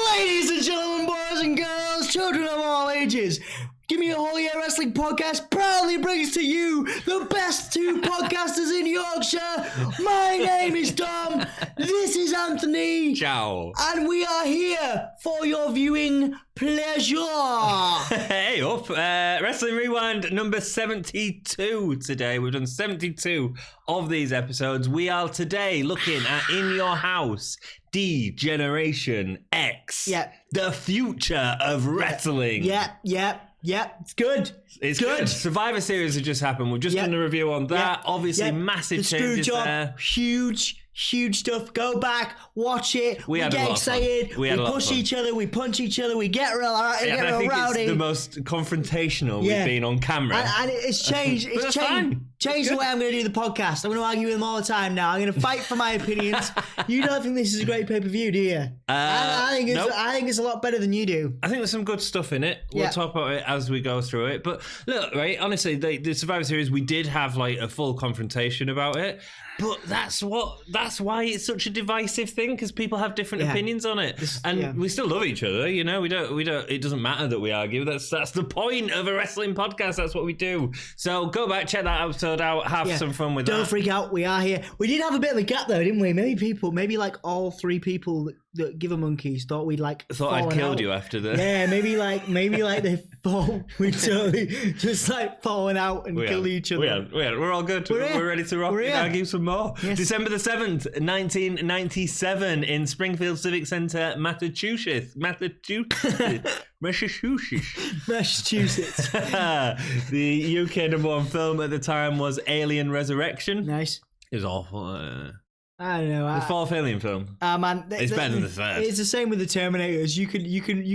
Ladies and gentlemen, boys and girls, children of all ages, Gimme a Whole Year Wrestling Podcast proudly brings to you the best two podcasters in Yorkshire. My name is Dom, this is Anthony. Ciao. And we are here for your viewing pleasure. Hey up, Wrestling Rewind number 72 today. We've done 72 of these episodes. We are today looking at In Your House, D-Generation X. Yep. The future of wrestling. Yep, it's good. It's good. Survivor Series has just happened. We've just done a review on that. Obviously, massive changes there. Huge stuff. Go back, watch it. We had get excited. We push each other. We punch each other. We get real rowdy. It's the most confrontational we've been on camera. And it's changed. It's changed the way I'm going to do the podcast. I'm going to argue with them all the time now. I'm going to fight for my opinions. You don't think this is a great pay-per-view, do you? I think it's a lot better than you do. I think there's some good stuff in it. We'll talk about it as we go through it. But look, right, honestly, the Survivor Series, we did have like a full confrontation about it. But that's why it's such a divisive thing, because people have different opinions on it. We still love each other, you know. We don't it doesn't matter that we argue. That's the point of a wrestling podcast. That's what we do. So go back, check that episode out, have some fun with that. Don't freak out, we are here. We did have a bit of a gap though, didn't we? Maybe like all three people that give a monkeys thought we'd like I'd killed you after the maybe like they thought we totally just like falling out and kill each other. We're all good. We're ready to rock and argue some more. Yes. December the 7th, 1997 in Springfield Civic Center, Massachusetts. The UK number one film at the time was Alien Resurrection. Nice. It was awful. I don't know. The fourth Alien film. Man, it's better than the third. It's the same with the Terminators. You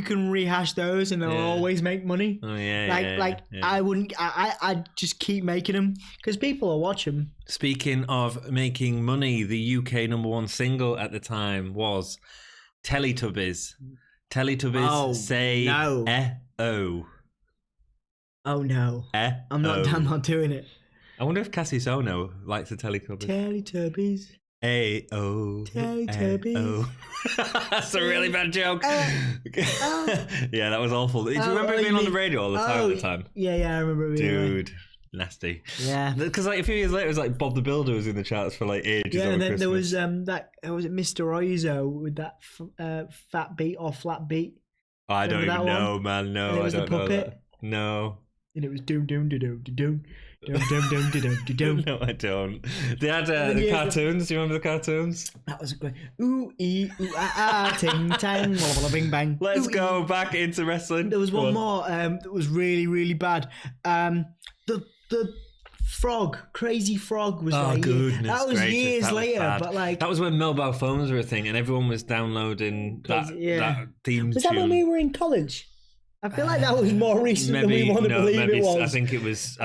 can rehash those and they'll always make money. Oh yeah. I wouldn't. I'd just keep making them because people will watch them. Speaking of making money, the UK number one single at the time was Teletubbies. Teletubbies say no. Oh. Oh no. I'm not doing it. I wonder if Cassie Sono likes the Teletubbies. Teletubbies. A-O. Teletubbies. That's a really bad joke. Yeah, that was awful. Do you remember it being on the radio all the time at the time? Yeah, I remember it. Dude, nasty. Yeah. Because like a few years later, it was like Bob the Builder was in the charts for like ages. Yeah, and then Christmas. there was was it Mr. Oizo with that fat beat or flat beat? I don't even know, man. No, I don't know that. No. And it was doom doom doom doom doom. No, I don't. They had the cartoons. Do you remember the cartoons? That was a great. Ooh, ee, ooh, ah, ah, ting, tang, walla, bing, bang. Let's go back into wrestling. There was one more that was really, really bad. The frog, Crazy Frog was that was years later, but like that was when mobile phones were a thing and everyone was downloading that theme. Was that when we were in college? I feel like that was more recent than we want to believe it was. I think it was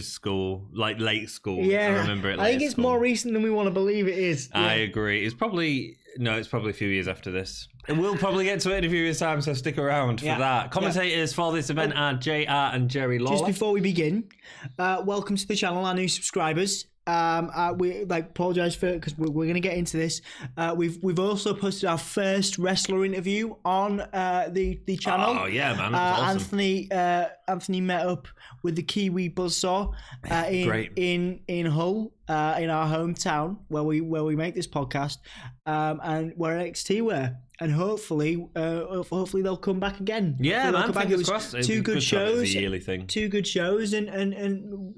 school, like late school. Yeah, I remember it. I think it's more recent than we want to believe it is. Yeah. I agree. It's probably a few years after this. And we'll probably get to it in a few years' time, so stick around for that. Commentators for this event are JR and Jerry Lawler. Just before we begin, welcome to the channel, our new subscribers. We apologize for because we're going to get into this. We've also posted our first wrestler interview on the channel. Oh yeah, man! Awesome. Anthony met up with the Kiwi Buzzsaw in Hull, in our hometown where we make this podcast, and where NXT were. And hopefully they'll come back again. Yeah, man. Fingers crossed. Two good shows. It's a yearly thing. Two good shows, and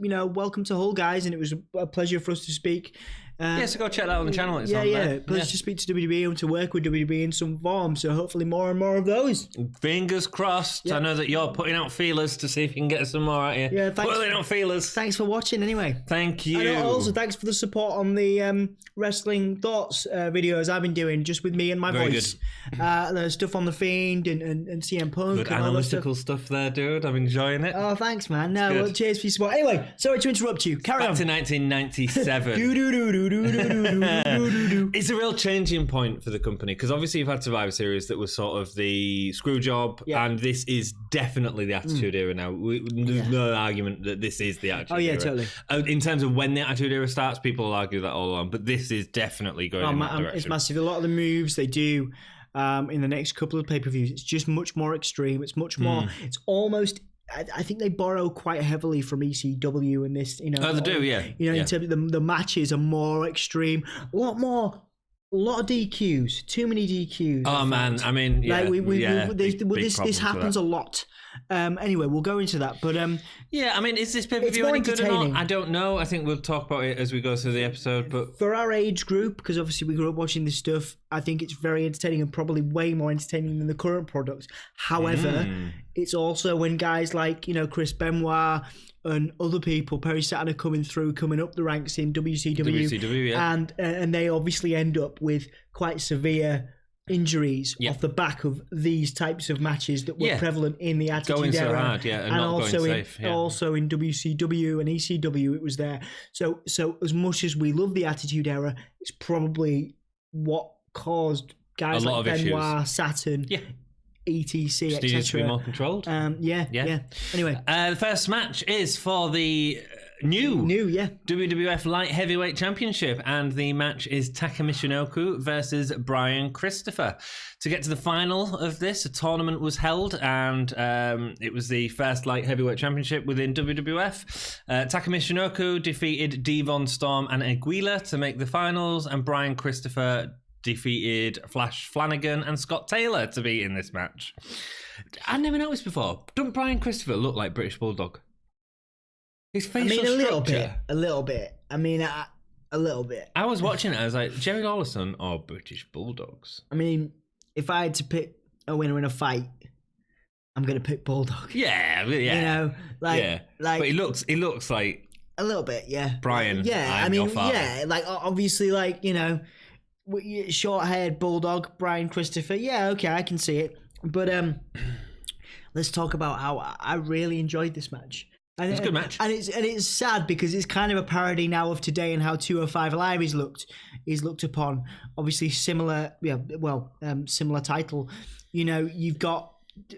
you know, welcome to Hull, guys. And it was a pleasure for us to speak. So go check that out on the channel. It's on there. Pleasure to speak to WWE and to work with WWE in some form. So hopefully more and more of those. Fingers crossed. Yep. I know that you're putting out feelers to see if you can get some more out here. Yeah, thanks. Putting out feelers. Thanks for watching anyway. Thank you. And also thanks for the support on the Wrestling Thoughts videos I've been doing just with me and my voice. There's stuff on The Fiend and CM Punk. Good and analytical stuff there, dude. I'm enjoying it. Oh, thanks, man. No, well, cheers for your support. Anyway, sorry to interrupt you. Carry on. Back to 1997. It's a real changing point for the company because obviously you've had Survivor Series that was sort of the screw job, and this is definitely the Attitude Era now. There's no argument that this is the Attitude Era. Totally. In terms of when the Attitude Era starts, people will argue that all along, but this is definitely going in that direction. It's massive. A lot of the moves they do in the next couple of pay-per-views. It's just much more extreme. It's much more. It's almost. I think they borrow quite heavily from ECW in this. Oh, they do, yeah. In terms of the matches are more extreme, a lot of DQs, too many DQs. Oh man, I mean, this happens a lot. Anyway, we'll go into that, but I mean, is this pay-per-view any good or not? I don't know. I think we'll talk about it as we go through the episode. But for our age group, because obviously we grew up watching this stuff, I think it's very entertaining and probably way more entertaining than the current products. However, it's also when guys like Chris Benoit and other people, Perry Saturn, coming up the ranks in WCW, and they obviously end up with quite severe injuries off the back of these types of matches that were prevalent in the Attitude Era, so hard, and not also going safe, also in WCW and ECW, it was there. So as much as we love the Attitude Era, it's probably what caused guys like Benoit, Saturn, etc., etc. needs to be more controlled. Anyway, the first match is for the new WWF Light Heavyweight Championship, and the match is Taka Michinoku versus Brian Christopher. To get to the final of this, a tournament was held, and it was the first Light Heavyweight Championship within WWF. Taka Michinoku defeated Devon Storm and Aguila to make the finals, and Brian Christopher defeated Flash Flanagan and Scott Taylor to be in this match. I never noticed before. Doesn't Brian Christopher look like British Bulldog? His facial structure. A little bit. I mean, a little bit. I was watching it. I was like, Jerry Lawlerson or British Bulldogs? I mean, if I had to pick a winner in a fight, I'm going to pick Bulldog. Yeah. But he looks like a little bit, Brian. Your father. Like obviously, short-haired Bulldog, Brian Christopher. Yeah, okay, I can see it. But let's talk about how I really enjoyed this match. It's a good match, and it's sad because it's kind of a parody now of today and how 205 Live is looked upon. Obviously, similar title. You've got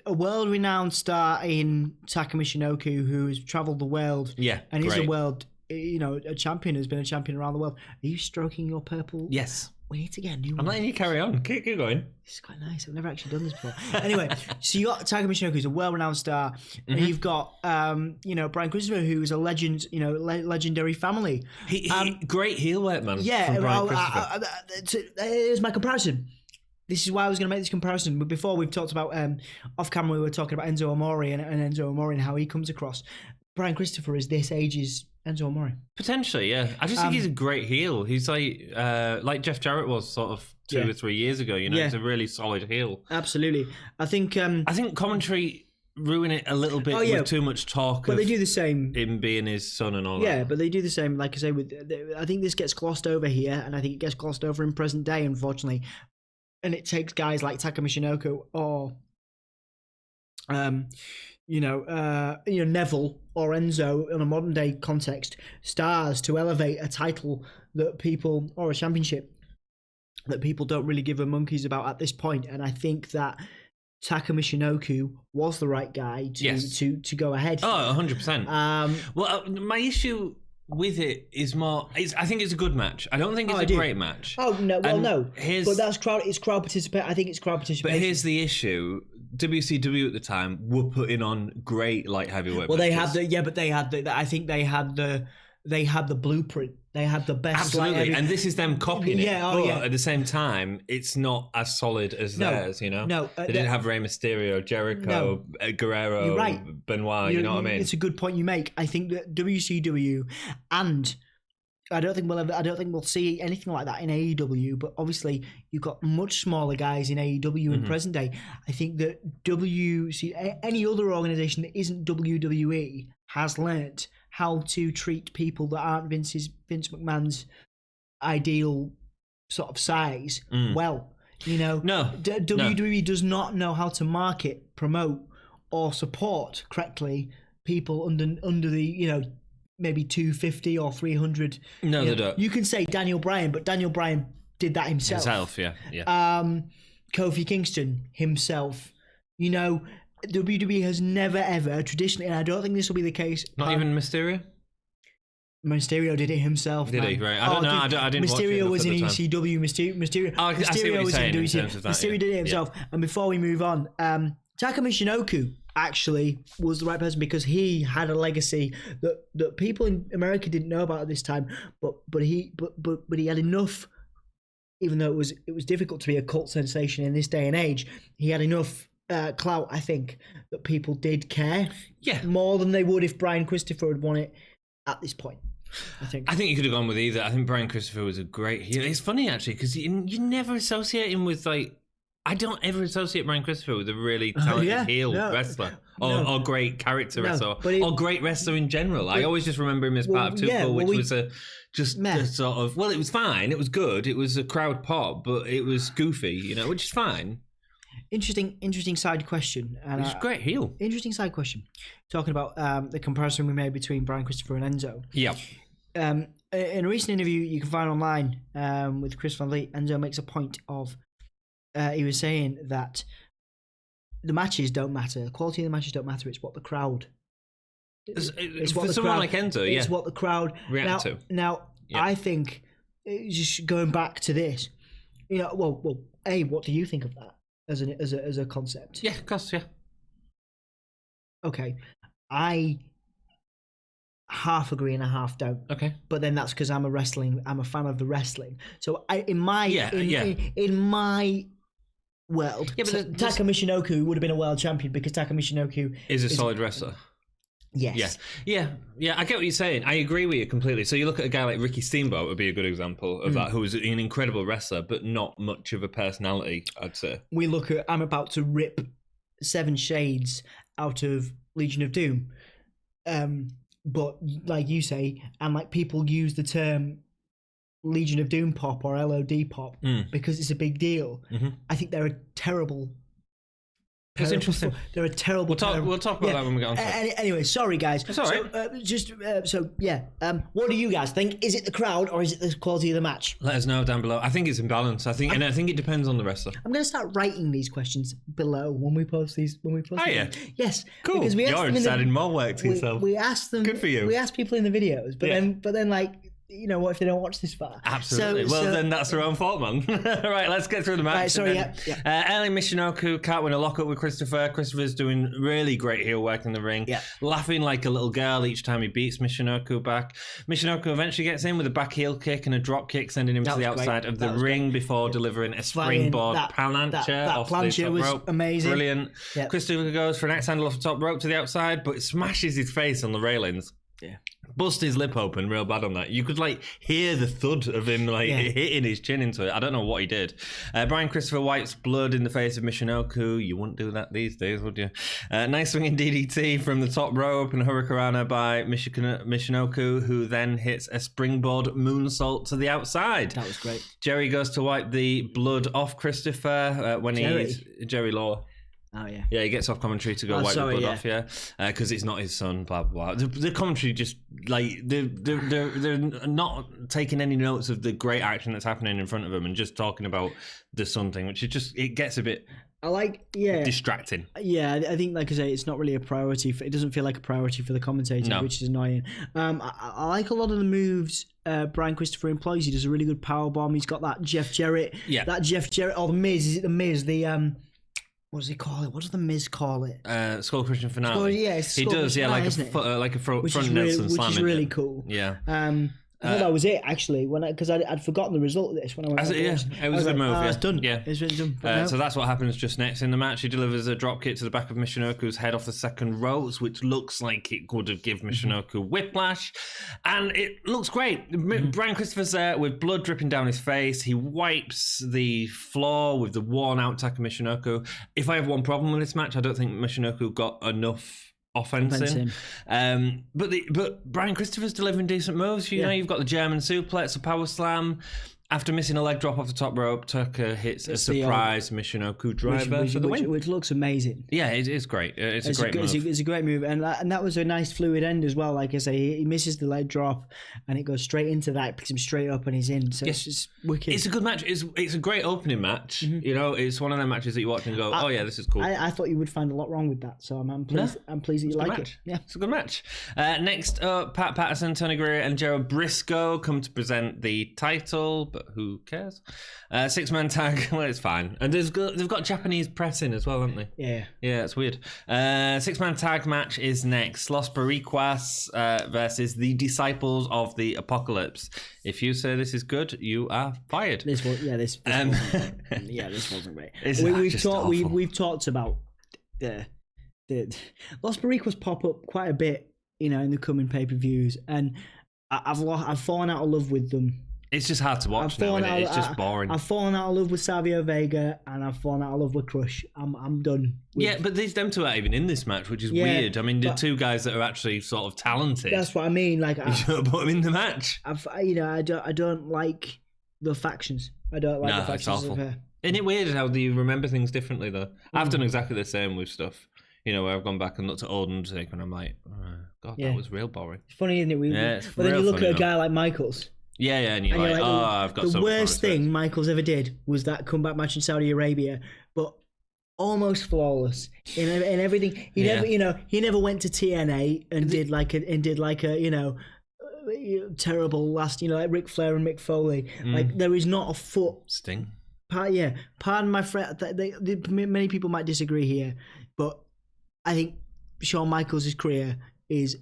a world-renowned star in Taka Michinoku who has travelled the world, and is a world, a champion, has been a champion around the world. Are you stroking your purple? Yes. We need to get a new one. I'm letting you carry on. Keep going. This is quite nice. I've never actually done this before. Anyway, so you got Taka Michinoku, who's a well-renowned star, and you've got Brian Christopher, who is a legend, legendary family. He great heel work, man. Yeah, here's my comparison. This is why I was going to make this comparison. But before, we've talked about off camera, we were talking about Enzo Amore and Enzo Amore and how he comes across. Brian Christopher is this age's Enzo Amore. Potentially, yeah. I just think he's a great heel. He's like Jeff Jarrett was sort of 2 or 3 years ago. He's a really solid heel. Absolutely. I think commentary ruin it a little bit with too much talk. But they do the same. Him being his son and all that. Yeah, but they do the same. Like I say, I think this gets glossed over here, and I think it gets glossed over in present day, unfortunately. And it takes guys like Taka Michinoku or Neville or Enzo in a modern day context, stars, to elevate a title that people, or a championship that people don't really give a monkeys about at this point. And I think that Taka Michinoku was the right guy to go ahead. Oh, 100%. My issue with it is more, I think it's a good match. I don't think it's a great match. Oh no, no. But that's crowd participation. I think it's crowd participation. But here's the issue: WCW at the time were putting on great light heavyweight. Well, matches. I think they had the blueprint. They had the best. Absolutely, and this is them copying it. At the same time, it's not as solid as theirs. No, they didn't have Rey Mysterio, Jericho, Guerrero, you're right. Benoit. You know what I mean? It's a good point you make. I think that WCW, and I don't think we'll see anything like that in AEW. But obviously, you've got much smaller guys in AEW in present day. I think that any other organization that isn't WWE has learnt how to treat people that aren't Vince McMahon's ideal sort of size well. WWE does not know how to market, promote, or support correctly people under the maybe 250 or 300. No, they don't. You can say Daniel Bryan, but Daniel Bryan did that himself. Kofi Kingston himself. WWE has never ever traditionally, and I don't think this will be the case. Not even Mysterio? Mysterio did it himself. Did he? Right. I don't know. I didn't watch it. Mysterio was in ECW. Mysterio was in WCW. Mysterio did it himself. And before we move on, Taka Michinoku actually was the right person because he had a legacy that people in America didn't know about at this time. But he had enough. Even though it was difficult to be a cult sensation in this day and age, he had enough clout, I think, that people did care. Yeah. More than they would if Brian Christopher had won it at this point. I think you could have gone with either. I think Brian Christopher was a great heel. It's funny actually because you never associate him with like. I don't ever associate Brian Christopher with a really talented heel wrestler or great character wrestler or great wrestler in general. I always just remember him as part of Too Cool, which was a sort of it was fine. It was good. It was a crowd pop, but it was goofy, which is fine. Interesting side question. He's a great heel. Interesting side question. Talking about the comparison we made between Brian Christopher and Enzo. Yeah. In a recent interview you can find online with Chris Van Vliet, Enzo makes a point of he was saying that the matches don't matter. The quality of the matches don't matter. It's what the crowd. It's what for someone like Enzo, it's what the crowd react to. Now, I think just going back to this, well, what do you think of that as a concept? Yeah, of course, yeah. Okay, I half agree and a half don't. Okay, but then that's because I'm a fan of the wrestling. So in my world, Taka Michinoku would have been a world champion because Taka Michinoku is a solid wrestler. Yes. Yeah. I get what you're saying. I agree with you completely. So you look at a guy like Ricky Steamboat would be a good example of that, who was an incredible wrestler, but not much of a personality, I'd say. We look at, I'm about to rip 7 Shades out of Legion of Doom. But like you say, and like people use the term Legion of Doom pop or LOD pop because it's a big deal. Mm-hmm. I think they're a terrible. That's interesting. They're a terrible. We'll talk about that when we get on to it. Anyway, sorry guys. It's all right. What do you guys think? Is it the crowd or is it the quality of the match? Let us know down below. I think it's in balance. I think it depends on the wrestler. I'm going to start writing these questions below when we post these. Yeah. Yes. Cool. Because You're adding more work to yourself. We asked them. Good for you. We asked people in the videos, but then like. What if they don't watch this far? Absolutely. Then that's their own fault, man. Right, let's get through the match. Right, sorry, Early Michinoku can't win a lockup with Christopher. Christopher's doing really great heel work in the ring, laughing like a little girl each time he beats Michinoku back. Michinoku eventually gets in with a back heel kick and a drop kick, sending him to the outside of the ring before delivering a springboard plancha off the top rope. Amazing. Brilliant. Yep. Christopher goes for an axe handle off the top rope to the outside, but it smashes his face on the railings. Yeah. Bust his lip open real bad on that. You could hear the thud of him hitting his chin into it. I don't know what he did. Brian Christopher wipes blood in the face of Michinoku. You wouldn't do that these days, would you? Nice swinging DDT from the top rope and a hurricanrana by Michinoku, who then hits a springboard moonsault to the outside. That was great. Jerry goes to wipe the blood off Christopher Jerry Law. Oh, yeah. Yeah, he gets off commentary to go wipe the blood off, because it's not his son, blah, blah, blah. The commentary just, they're not taking any notes of the great action that's happening in front of them and just talking about the son thing, which is just, it gets a bit distracting. Yeah, I think, like I say, it's not really a priority. It doesn't feel like a priority for the commentators, which is annoying. I like a lot of the moves Brian Christopher employs. He does a really good powerbomb. He's got that Jeff Jarrett. Yeah. That Jeff Jarrett, or the Miz. Is it the Miz? What does he call it? What does the Miz call it? Skull Crushing Finale. He does, like a front Nelson slam. Which is really cool. Yeah. I thought that was it actually, because I'd forgotten the result of this when I went. It was a good move. It's done. Yeah, it's really done. So that's what happens just next in the match. He delivers a drop kick to the back of Michinoku's head off the second ropes, which looks like it could have given Michinoku whiplash, and it looks great. Brian Christopher's there with blood dripping down his face. He wipes the floor with the worn-out Taka Michinoku. If I have one problem with this match, I don't think Michinoku got enough offense in. But Brian Christopher's delivering decent moves. You know, you've got the German suplex, a power slam. After missing a leg drop off the top rope, Tucker hits a surprise Michinoku driver for the win. Which looks amazing. Yeah, it is great. It's a great move. It's a great move. And that was a nice fluid end as well. Like I say, he misses the leg drop and it goes straight into that, picks him straight up and he's in. So it's just wicked. It's a good match. It's a great opening match. You know, it's one of them matches that you watch and go, oh yeah, this is cool. I thought you would find a lot wrong with that. So I'm pleased, I'm pleased that you like it. Yeah, it's a good match. Next up, Pat Patterson, Tony Gurria and Gerald Briscoe come to present the title, but who cares? 6-man tag, well, it's fine. And they've got Japanese press in as well, haven't they? Yeah. Yeah, it's weird. 6-man tag match is next. Los Boricuas versus the Disciples of the Apocalypse. If you say this is good, you are fired. This wasn't great. We've talked about the Los Boricuas pop up quite a bit, you know, in the coming pay-per-views, and I've fallen out of love with them. It's just hard to watch now, isn't it? It's just boring. I've fallen out of love with Savio Vega and I've fallen out of love with Crush. I'm done. Yeah, but them two aren't even in this match, which is weird. I mean, the two guys that are actually sort of talented. That's what I mean. Like, you should have put them in the match. I don't like the factions. I don't like the factions. It's awful. Isn't it weird how you remember things differently though? I've done exactly the same with stuff. You know, where I've gone back and looked at old Undertaker and I'm like, oh, God, that was real boring. It's funny, isn't it? But then you look at a guy like Michaels. Yeah, and you're like, oh, I've got the worst thing Michaels ever did was that comeback match in Saudi Arabia, but almost flawless in everything. He never went to TNA and did like a terrible last, like Ric Flair and Mick Foley. Like there is not a foot. Sting. Pardon my friend. Many people might disagree here, but I think Shawn Michaels' career is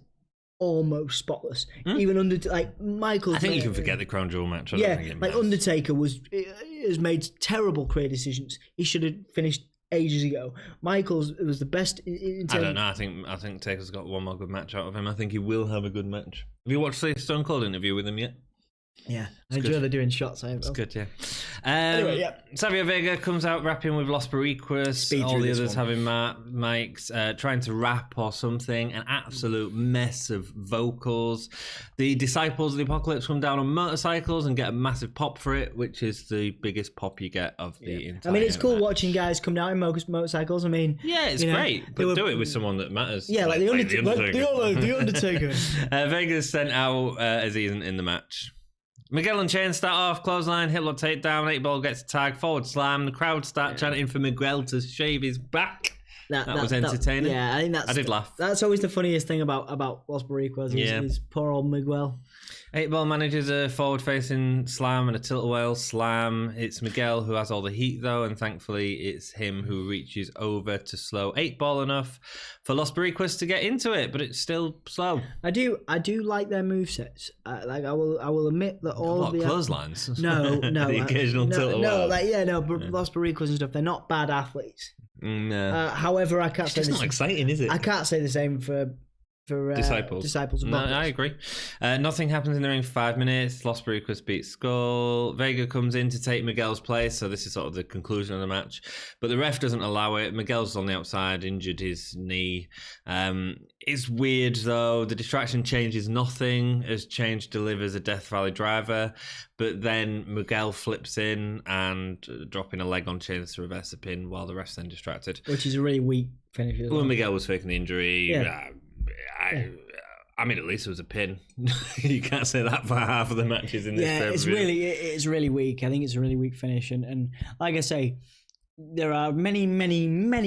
almost spotless. Even under Michaels. I think you can forget the Crown Jewel match. I don't think it matters. Undertaker has made terrible career decisions. He should have finished ages ago. Michaels was the best. I don't know. I think Taker's got one more good match out of him. I think he will have a good match. Have you watched the Stone Cold interview with him yet? Yeah, I enjoy they're doing shots. It's good, yeah. Savio Vega comes out rapping with Los Boricuas. All the others having mics, trying to rap or something. An absolute mess of vocals. The Disciples of the Apocalypse come down on motorcycles and get a massive pop for it, which is the biggest pop you get of the entire I mean, it's cool match. Watching guys come down in motorcycles. I mean, yeah, it's great, but do it with someone that matters. Yeah, like the Undertaker. The Undertaker. Vega's sent out as he isn't in the match. Miguel and Chain start off, clothesline, hip-lock takedown, 8-ball gets a tag, forward slam. The crowd start chanting for Miguel to shave his back. That was entertaining. I think I did laugh. That's always the funniest thing about Los Boricuas is poor old Miguel. 8-ball manages a forward-facing slam and a tilt-a-whale slam. It's Miguel who has all the heat, though, and thankfully it's him who reaches over to slow 8-ball enough for Los Boricuas to get into it, but it's still slow. I do like their movesets. I will admit that all of the clotheslines. No, the occasional tilt-a-whale. But Los Boricuas and stuff, they're not bad athletes. No. However, I can't say it's not exciting, is it? I can't say the same for Disciples. No, I agree. Nothing happens in the ring for 5 minutes. Los Boricuas beats Skull. Vega comes in to take Miguel's place, so this is sort of the conclusion of the match. But the ref doesn't allow it. Miguel's on the outside, injured his knee. It's weird, though. The distraction changes nothing as Change delivers a Death Valley driver. But then Miguel flips in and dropping a leg on Chains to reverse the pin while the ref's then distracted. Which is a really weak finish. Well, Miguel was faking the injury. Yeah. I mean, at least it was a pin. You can't say that for half of the matches in this. Yeah, it's really weak. I think it's a really weak finish, and like I say, there are many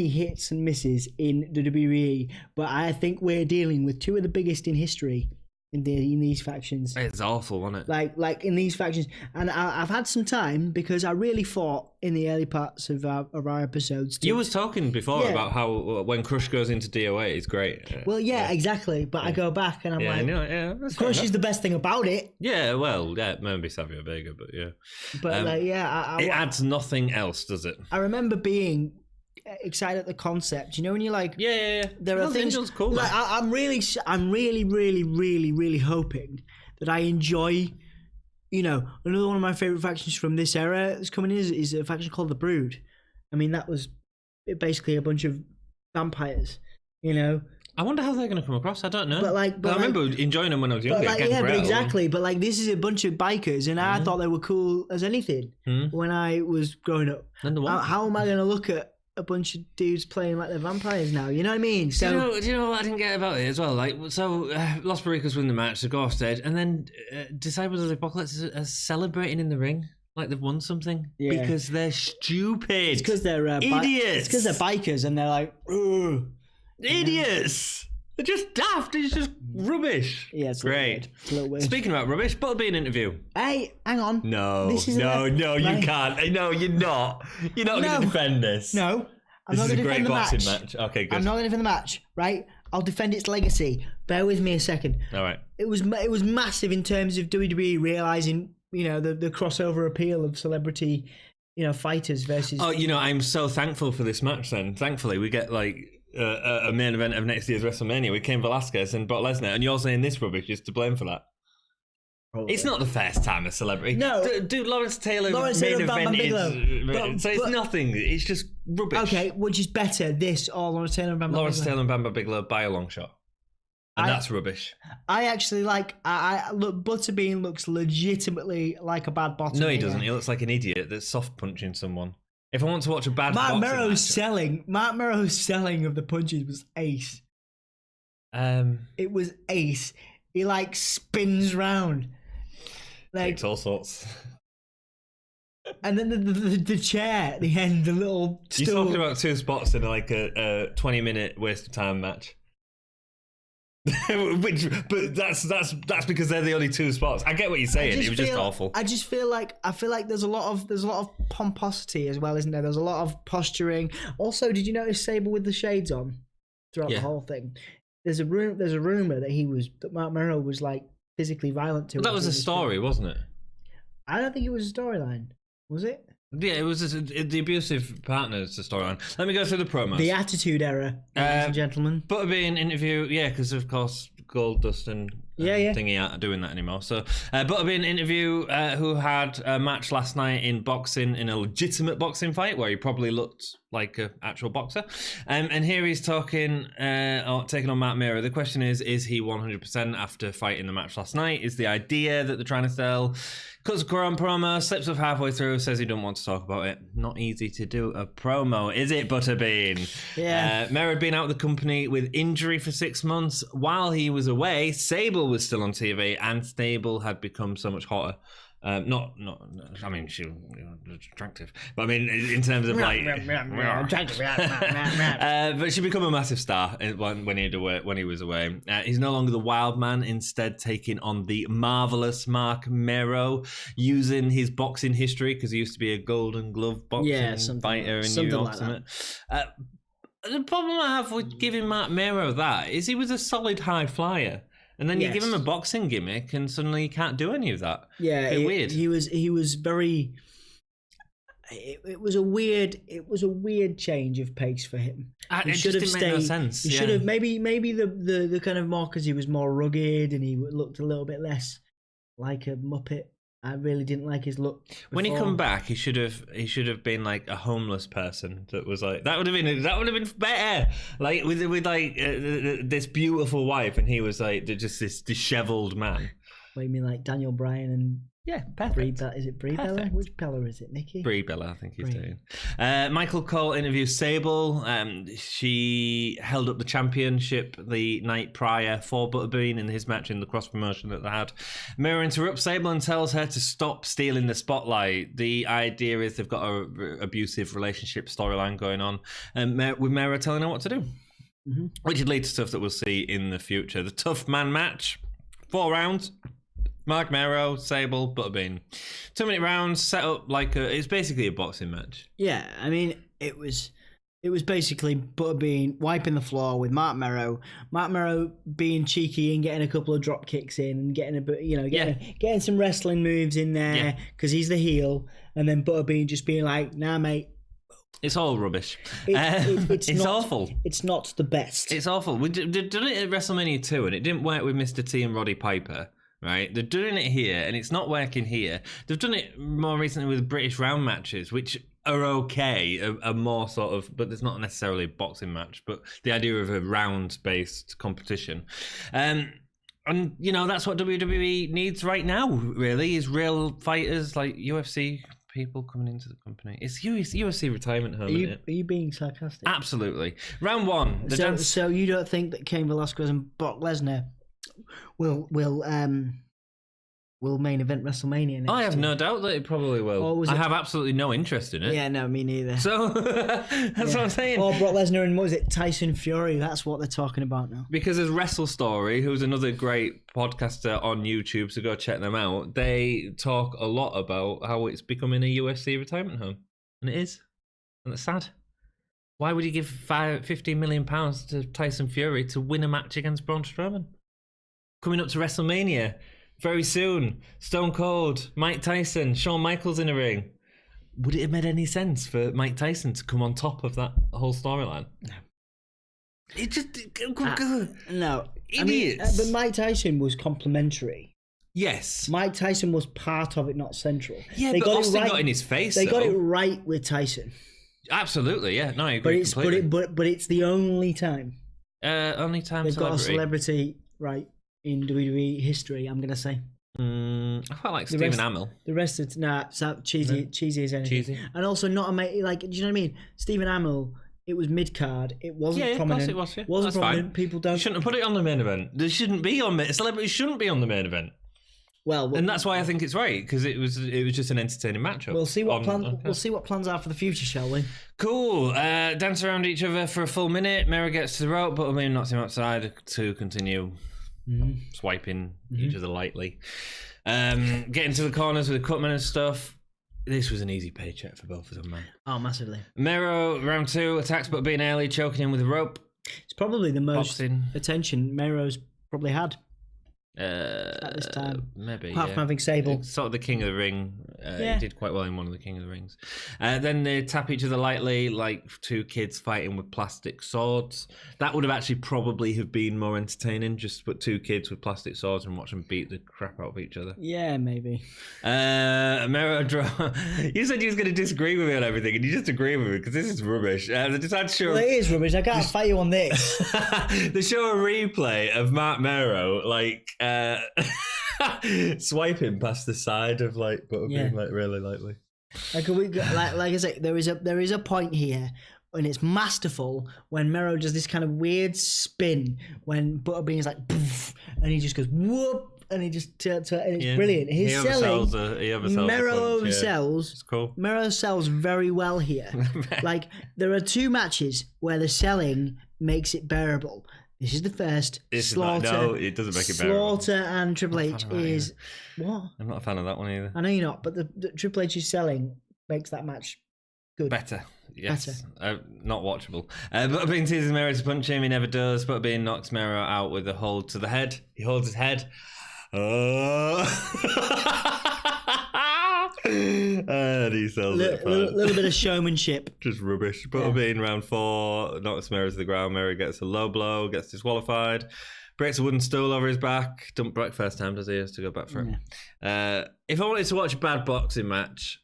hits and misses in the WWE, but I think we're dealing with two of the biggest in history in these factions. It's awful, wasn't it? Like in these factions, and I've had some time because I really thought in the early parts of our episodes. You was talking before about how when Crush goes into DOA, it's great. Well, exactly. But I go back and I'm Crush is the best thing about it. Yeah, well, maybe Savio Vega, but yeah. But it adds nothing else, does it? I remember being excited at the concept, when you're like, there are things cool. Like, I'm really hoping that I enjoy. Another one of my favorite factions from this era that's coming is a faction called the Brood. I mean, that was basically a bunch of vampires. I wonder how they're going to come across. I don't know. But I remember enjoying them when I was younger. But exactly. But like, this is a bunch of bikers, and I thought they were cool as anything when I was growing up. How am I going to look at a bunch of dudes playing like they're vampires now? You know what I mean? So do you know what I didn't get about it as well? Like, so Los Barricos win the match, they go off stage, and then Disciples of the Apocalypse are celebrating in the ring like they've won something because they're stupid. It's because they're idiots. It's because they're bikers, and they're like, ugh. Idiots. They're just daft. It's just rubbish. Yeah, it's great. It's a little weird. Speaking about rubbish, Butterbean interview. Hey, hang on. No, you can't. No, you're not. You're not going to defend this. No, I'm not going to defend the match. Okay, good. I'm not going to defend the match, right? I'll defend its legacy. Bear with me a second. All right. It was massive in terms of WWE realizing, the crossover appeal of celebrity, fighters versus. Oh, I'm so thankful for this match. Then, thankfully, we get like a main event of next year's WrestleMania with Cain Velasquez and Brock Lesnar, and you're saying this rubbish is to blame for that. Probably. It's not the first time a celebrity. No, dude, Lawrence Taylor main event so it's nothing. It's just rubbish. Okay, which is better, this or Lawrence Taylor and Bam Bam Lawrence Bigelow? Taylor and Bam Bam Bigelow by a long shot, and that's rubbish. I actually like. I look. Butterbean looks legitimately like a bad bottom. No, he doesn't. He looks like an idiot that's soft punching someone. If I want to watch a bad Mark Merrow's selling of the punches was ace. It was ace. He like spins round, like takes all sorts. And then the chair at the end, the little stool. You're talking about two spots in like a 20-minute waste of time match. But that's because they're the only two spots. I get what you're saying. It was just awful. I feel like there's a lot of pomposity as well, isn't there? There's a lot of posturing. Also, did you notice Sable with the shades on throughout the whole thing? There's a rumor that Mark Merrow was like physically violent to him. That was a story, wasn't it? I don't think it was a storyline. Was it? Yeah, it was the abusive partner's the storyline. Let me go through the promos. The Attitude Era, ladies and gentlemen. Butterbean interview, because of course Goldust and Thingy aren't doing that anymore. So Butterbean interview, who had a match last night in boxing, in a legitimate boxing fight where he probably looked like an actual boxer. And here he's talking, taking on Matt Mira. The question is he 100% after fighting the match last night? Is the idea that they're trying to sell? Cuts a promo, slips up halfway through, says he don't want to talk about it. Not easy to do a promo, is it, Butterbean? Yeah. Mira had been out of the company with injury for 6 months. While he was away, Sable was still on TV, and Sable had become so much hotter. I mean, she was attractive, but I mean, in terms of like, but she became a massive star when he was away. He's no longer the wild man, instead taking on the marvelous Mark Mero, using his boxing history because he used to be a Golden Glove boxing fighter in New York. The problem I have with giving Mark Mero that is he was a solid high flyer. And then you give him a boxing gimmick, and suddenly he can't do any of that. Yeah, weird. He was very. It was a weird change of pace for him. It should have stayed. No sense. He should have maybe the kind of more because he was more rugged and he looked a little bit less like a Muppet. I really didn't like his look. Before. When he come back, he should have been like a homeless person that was like that would have been better. Like with like this beautiful wife, and he was like just this dishevelled man. What do you mean, like Daniel Bryan and perfect. Is it Brie Bella? Which Bella is it, Nikki? Brie Bella, I think he's doing. Michael Cole interviews Sable. She held up the championship the night prior for Butterbean in his match in the cross promotion that they had. Mira interrupts Sable and tells her to stop stealing the spotlight. The idea is they've got a abusive relationship storyline going on, and with Mira telling her what to do, which would lead to stuff that we'll see in the future. The Tough Man match, 4 rounds. Mark Mero, Sable, Butterbean. 2-minute rounds set up like it's basically a boxing match. Yeah, I mean it was basically Butterbean wiping the floor with Mark Mero. Mark Mero being cheeky and getting a couple of drop kicks in and getting a bit, getting some wrestling moves in there because he's the heel, and then Butterbean just being like, "Nah, mate." It's all rubbish. It's awful. It's not the best. It's awful. We've done it at WrestleMania 2 and it didn't work with Mr. T and Roddy Piper. Right, they're doing it here, and it's not working here. They've done it more recently with British round matches, which are okay, are more sort of, but there's not necessarily a boxing match, but the idea of a round-based competition. And, you know, that's what WWE needs right now, really, is real fighters like UFC people coming into the company. It's UFC retirement home, isn't it? Are you being sarcastic? Absolutely. Round one. So you don't think that Cain Velasquez and Brock Lesnar will main event WrestleMania? I have no doubt that it probably will. I have absolutely no interest in it. Yeah, no, me neither. So that's what I'm saying. Or Brock Lesnar and what was it, Tyson Fury? That's what they're talking about now. Because there's Wrestle Story, who's another great podcaster on YouTube, so go check them out. They talk a lot about how it's becoming a UFC retirement home. And it is. And it's sad. Why would you give £15 million to Tyson Fury to win a match against Braun Strowman? Coming up to WrestleMania very soon, Stone Cold, Mike Tyson, Shawn Michaels in a ring. Would it have made any sense for Mike Tyson to come on top of that whole storyline? No. It just... no. Idiots. But Mike Tyson was complimentary. Yes. Mike Tyson was part of it, not central. Yeah, but Austin got in his face, They got it right with Tyson. Absolutely, yeah. No, I agree completely. But it's the only time. Only time they've got a celebrity right in WWE history, I'm going to say. I quite like Stephen Amell. The rest of... cheesy as anything. Cheesy. And also not a... Like, do you know what I mean? Stephen Amell, it was mid-card. It wasn't prominent. Of course it was, yeah. Wasn't That's prominent. Fine. People don't... You shouldn't have put it on the main event. There shouldn't be on... Celebrities shouldn't be on the main event. Well, and that's why I think it's right, because it was just an entertaining matchup. We'll see what plans are for the future, shall we? Cool. Dance around each other for a full minute. Mero gets to the rope, but Butterbean knocks him outside to continue swiping each other lightly. Getting to the corners with equipment and stuff. This was an easy paycheck for both of them, man. Oh, massively. Mero, round 2, attacks Butterbean early, choking him with a rope. It's probably the most attention Mero's probably had. At this time, maybe apart from having Sable, sort of the King of the Ring. He did quite well in one of the King of the Rings. Then they tap each other lightly, like two kids fighting with plastic swords. That would have actually probably have been more entertaining. Just put two kids with plastic swords and watch them beat the crap out of each other. Yeah, maybe. Mero draw. You said you was going to disagree with me on everything, and you just agree with me because this is rubbish. They just had to show. Well, it is rubbish. I can't fight you on this. They show a replay of Mark Mero like. Swiping past the side of Butterbean like really lightly. Like I say, there is a point here and it's masterful when Mero does this kind of weird spin when Butterbean is like poof, and he just goes whoop and he just and it's brilliant. He's selling. Mero oversells. It's cool. Mero sells very well here. Like there are two matches where the selling makes it bearable. This is the first. Slaughter. No, it doesn't make it bearable. Slaughter and Triple H is what? I'm not a fan of that one either. I know you're not, but the Triple H is selling makes that match good. Better. Yes. Better. Not watchable. Butterbean teases Mero to punch him. He never does. Butterbean knocks Mero out with a hold to the head. He holds his head. And he sells it. A little bit of showmanship. Just rubbish. Butterbean round 4 knocks Mero to the ground. Mero gets a low blow, gets disqualified, breaks a wooden stool over his back. Don't break first time, does he? He has to go back for it. If I wanted to watch a bad boxing match,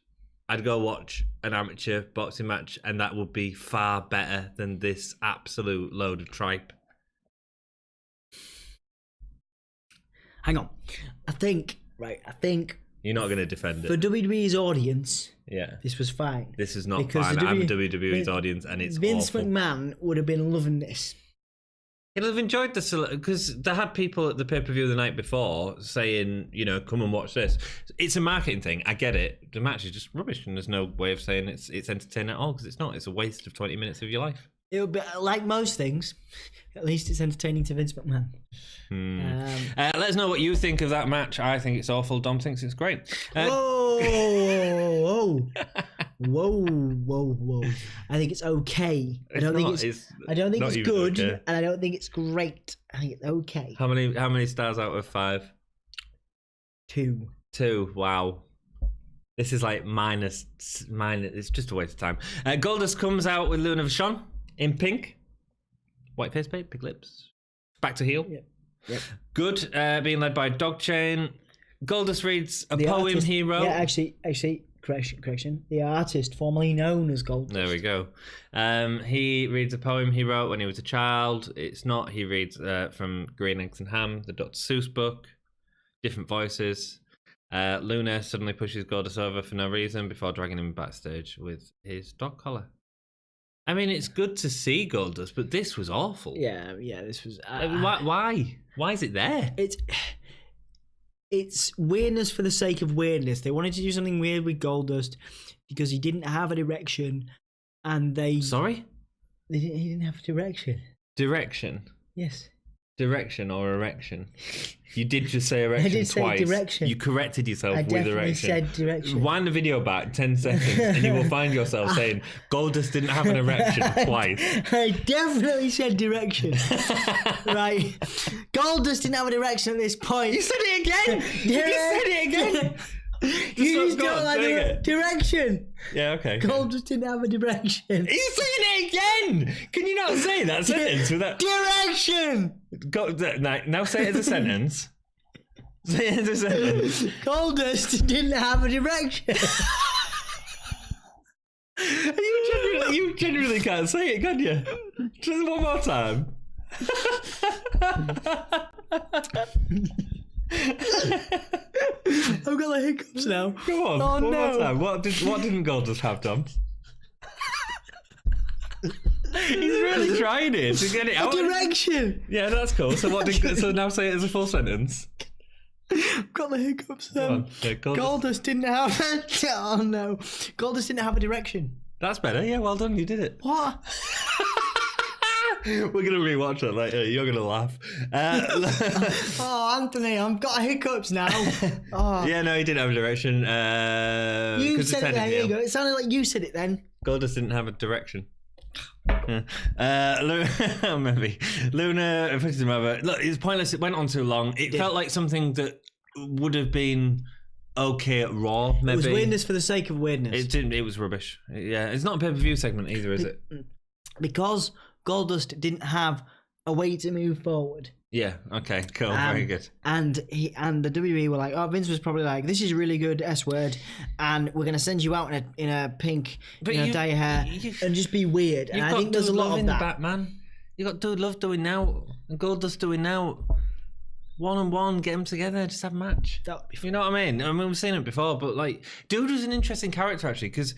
I'd go watch an amateur boxing match, and that would be far better than this absolute load of tripe. Hang on. I think you're not going to defend it. For WWE's audience, this was fine. This is not fine. I'm WWE's audience, and it's Vince awful. McMahon would have been loving this. He'll have enjoyed this because they had people at the pay-per-view the night before saying, come and watch this. It's a marketing thing. I get it. The match is just rubbish, and there's no way of saying it's entertaining at all because it's not. It's a waste of 20 minutes of your life. It would be like most things. At least it's entertaining to Vince McMahon. Let us know what you think of that match. I think it's awful. Dom thinks it's great. Whoa! I think it's okay. I don't think it's good, okay. And I don't think it's great. I think it's okay. How many stars out of 5? 2. 2. Wow. This is like minus. It's just a waste of time. Goldust comes out with Luna Vachon in pink. White face paint, big lips. Back to heel. Yep. Good. Being led by Dog Chain. Goldust reads a poem he wrote. Yeah, actually, correction. The artist formerly known as Goldust. There we go. He reads a poem he wrote when he was a child. It's not. He reads from Green Eggs and Ham, the Dr. Seuss book. Different voices. Luna suddenly pushes Goldust over for no reason before dragging him backstage with his dog collar. I mean, it's good to see Goldust, but this was awful. Yeah, this was... Why? Why is it there? It's weirdness for the sake of weirdness. They wanted to do something weird with Goldust because he didn't have a direction, and they... Sorry? He didn't have a direction. Direction? Yes. Direction or erection? You did just say erection twice. I did say direction. You corrected yourself with erection. I definitely said direction. Wind the video back 10 seconds and you will find yourself saying Goldust didn't have an erection twice. I definitely said direction. Right. Goldust didn't have an erection at this point. You said it again! You said it again! You just don't like the direction. Yeah, okay. Goldust didn't have a direction. He's saying it again! Can you not say that sentence without... Direction! Now say it as a sentence. Say it as a sentence. Goldust didn't have a direction. You genuinely can't say it, can you? Just one more time. I've got the hiccups now. Go on, one more time. What didn't Goldust have, Tom? He's really trying it to get it out. Direction. Yeah, that's cool. So now say it as a full sentence. I've got the hiccups now. Yeah, Goldust didn't have oh no. Goldust didn't have a direction. That's better. Yeah, well done. You did it. What? We're going to rewatch it later. You're going to laugh. Oh, Anthony, I've got hiccups now. Oh. Yeah, no, he didn't have a direction. You said it then. There you go. It sounded like you said it then. Goldust didn't have a direction. Maybe. Luna pushes him over. Look, it's pointless. It went on too long. It felt like something that would have been okay at Raw, maybe. It was weirdness for the sake of weirdness. It was rubbish. Yeah, it's not a pay-per-view segment either, is it? Because Goldust didn't have a way to move forward. Yeah, okay, cool, very good. And the WWE were like, oh, Vince was probably like, this is a really good S word, and we're going to send you out in a pink, dye your hair, and just be weird. And I think there's a lot of that. Batman. You got Dude Love doing now, and Goldust doing now. 1-on-1, get them together, just have a match. You know what I mean? We've seen it before, but like, Dude was an interesting character actually, because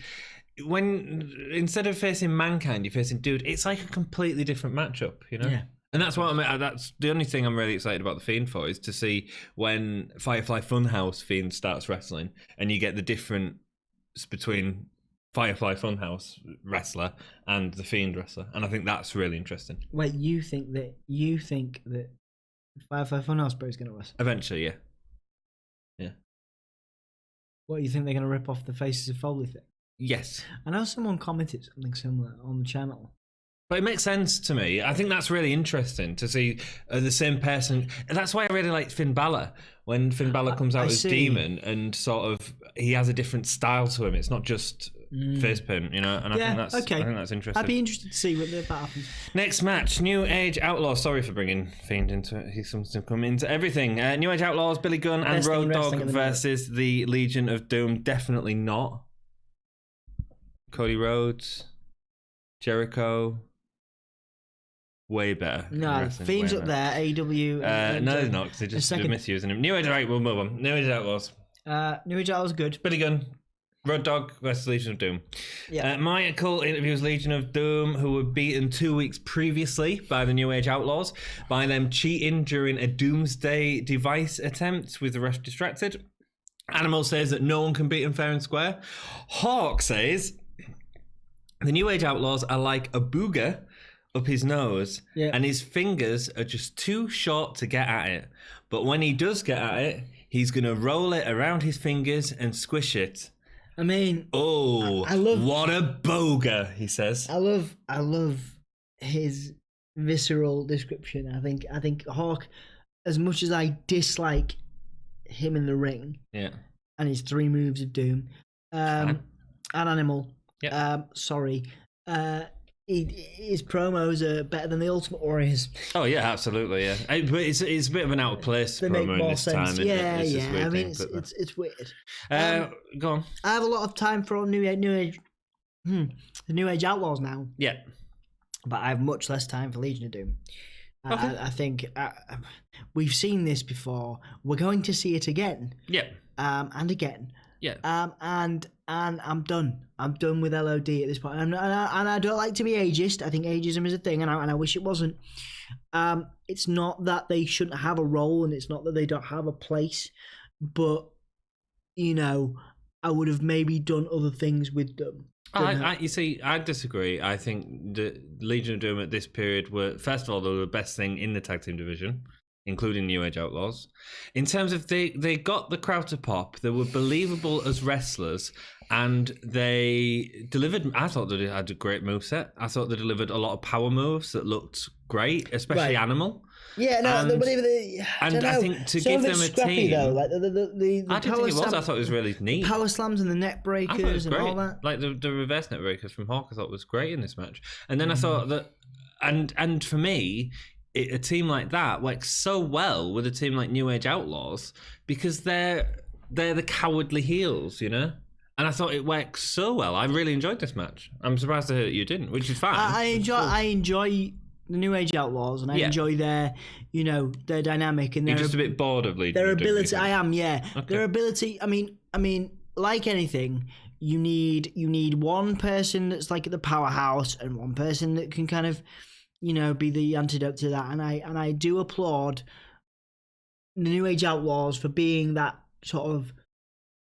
when instead of facing Mankind, you're facing Dude, it's like a completely different matchup, you know? Yeah. And that's what that's the only thing I'm really excited about the Fiend for, is to see when Firefly Funhouse Fiend starts wrestling and you get the difference between Firefly Funhouse wrestler and the Fiend wrestler. And I think that's really interesting. Wait, you think that Firefly Funhouse Bro is going to wrestle? Eventually, yeah. Yeah. What, you think they're going to rip off the Faces of Foley thing? Yes. I know someone commented something similar on the channel. But it makes sense to me. I think that's really interesting to see the same person. That's why I really like Finn Balor. When Finn Balor comes out as Demon and sort of he has a different style to him. It's not just face paint, you know. And I think that's interesting. I'd be interested to see what that happens. Next match, New Age Outlaws. Sorry for bringing Fiend into it. He seems to come into everything. New Age Outlaws, Billy Gunn and Road Dogg versus the Legion of Doom. Definitely not. Cody Rhodes, Jericho. Way better. No, Fiend's up there. AEW. No, they're not, because they're misusing him. New Age, right, we'll move on. New Age Outlaws. New Age Outlaws good. Billy Gunn, Road Dogg versus Legion of Doom. Yeah. Michael interviews Legion of Doom, who were beaten 2 weeks previously by the New Age Outlaws by them cheating during a Doomsday device attempt with the ref distracted. Animal says that no one can beat him fair and square. Hawk says the New Age Outlaws are like a booger up his nose, and his fingers are just too short to get at it. But when he does get at it, he's going to roll it around his fingers and squish it. I mean, I love what a boga, he says. I love his visceral description. I think Hawk, as much as I dislike him in the ring, and his 3 moves of doom, and Animal, sorry. his promos are better than the Ultimate Warriors. Oh yeah, absolutely, yeah. But it's a bit of an out of place They promo make more this sense. time. Yeah, It's yeah. I mean, thing, it's weird. Go on. I have a lot of time for the New Age Outlaws now. Yeah, but I have much less time for Legion of Doom. Okay. I think we've seen this before. We're going to see it again. Yeah. And again. Yeah. And I'm done. I'm done with LOD at this point. And I don't like to be ageist. I think ageism is a thing, and I wish it wasn't. It's not that they shouldn't have a role, and it's not that they don't have a place, but I would have maybe done other things with them. You see, I disagree. I think the Legion of Doom at this period were, first of all, they were the best thing in the tag team division, including New Age Outlaws. In terms of they got the crowd to pop, they were believable as wrestlers, and they delivered. I thought they had a great moveset. I thought they delivered a lot of power moves that looked great, especially Animal. Yeah, no, I think to give them a team, though, like the I didn't think it was. I thought it was really neat. Power slams and the neck breakers and all that. Like the reverse neck breakers from Hawk, I thought was great in this match. And then I thought that, and for me, a team like that works so well with a team like New Age Outlaws because they're the cowardly heels, And I thought it worked so well. I really enjoyed this match. I'm surprised to hear that you didn't, which is fine. I enjoy the New Age Outlaws, and I enjoy their dynamic and You're just a bit bored of Legion. Their ability. I am, yeah. Okay. Their ability. I mean, like anything, you need one person that's like the powerhouse and one person that can kind of, be the antidote to that. And I do applaud the New Age Outlaws for being that sort of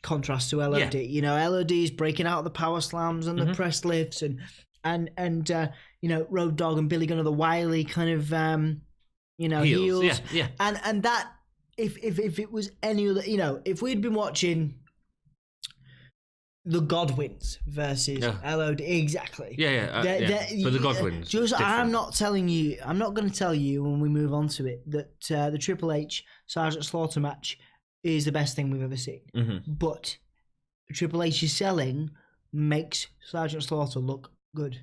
contrast to LOD. LOD is breaking out of the power slams and the press lifts and Road Dogg and Billy Gunn are the wily kind of heels. Yeah. And that if it was any other, if we'd been watching the Godwins versus LOD, exactly. But the Godwins. I'm not going to tell you when we move on to it that the Triple H Sergeant Slaughter match is the best thing we've ever seen. But Triple H's selling makes Sergeant Slaughter look good.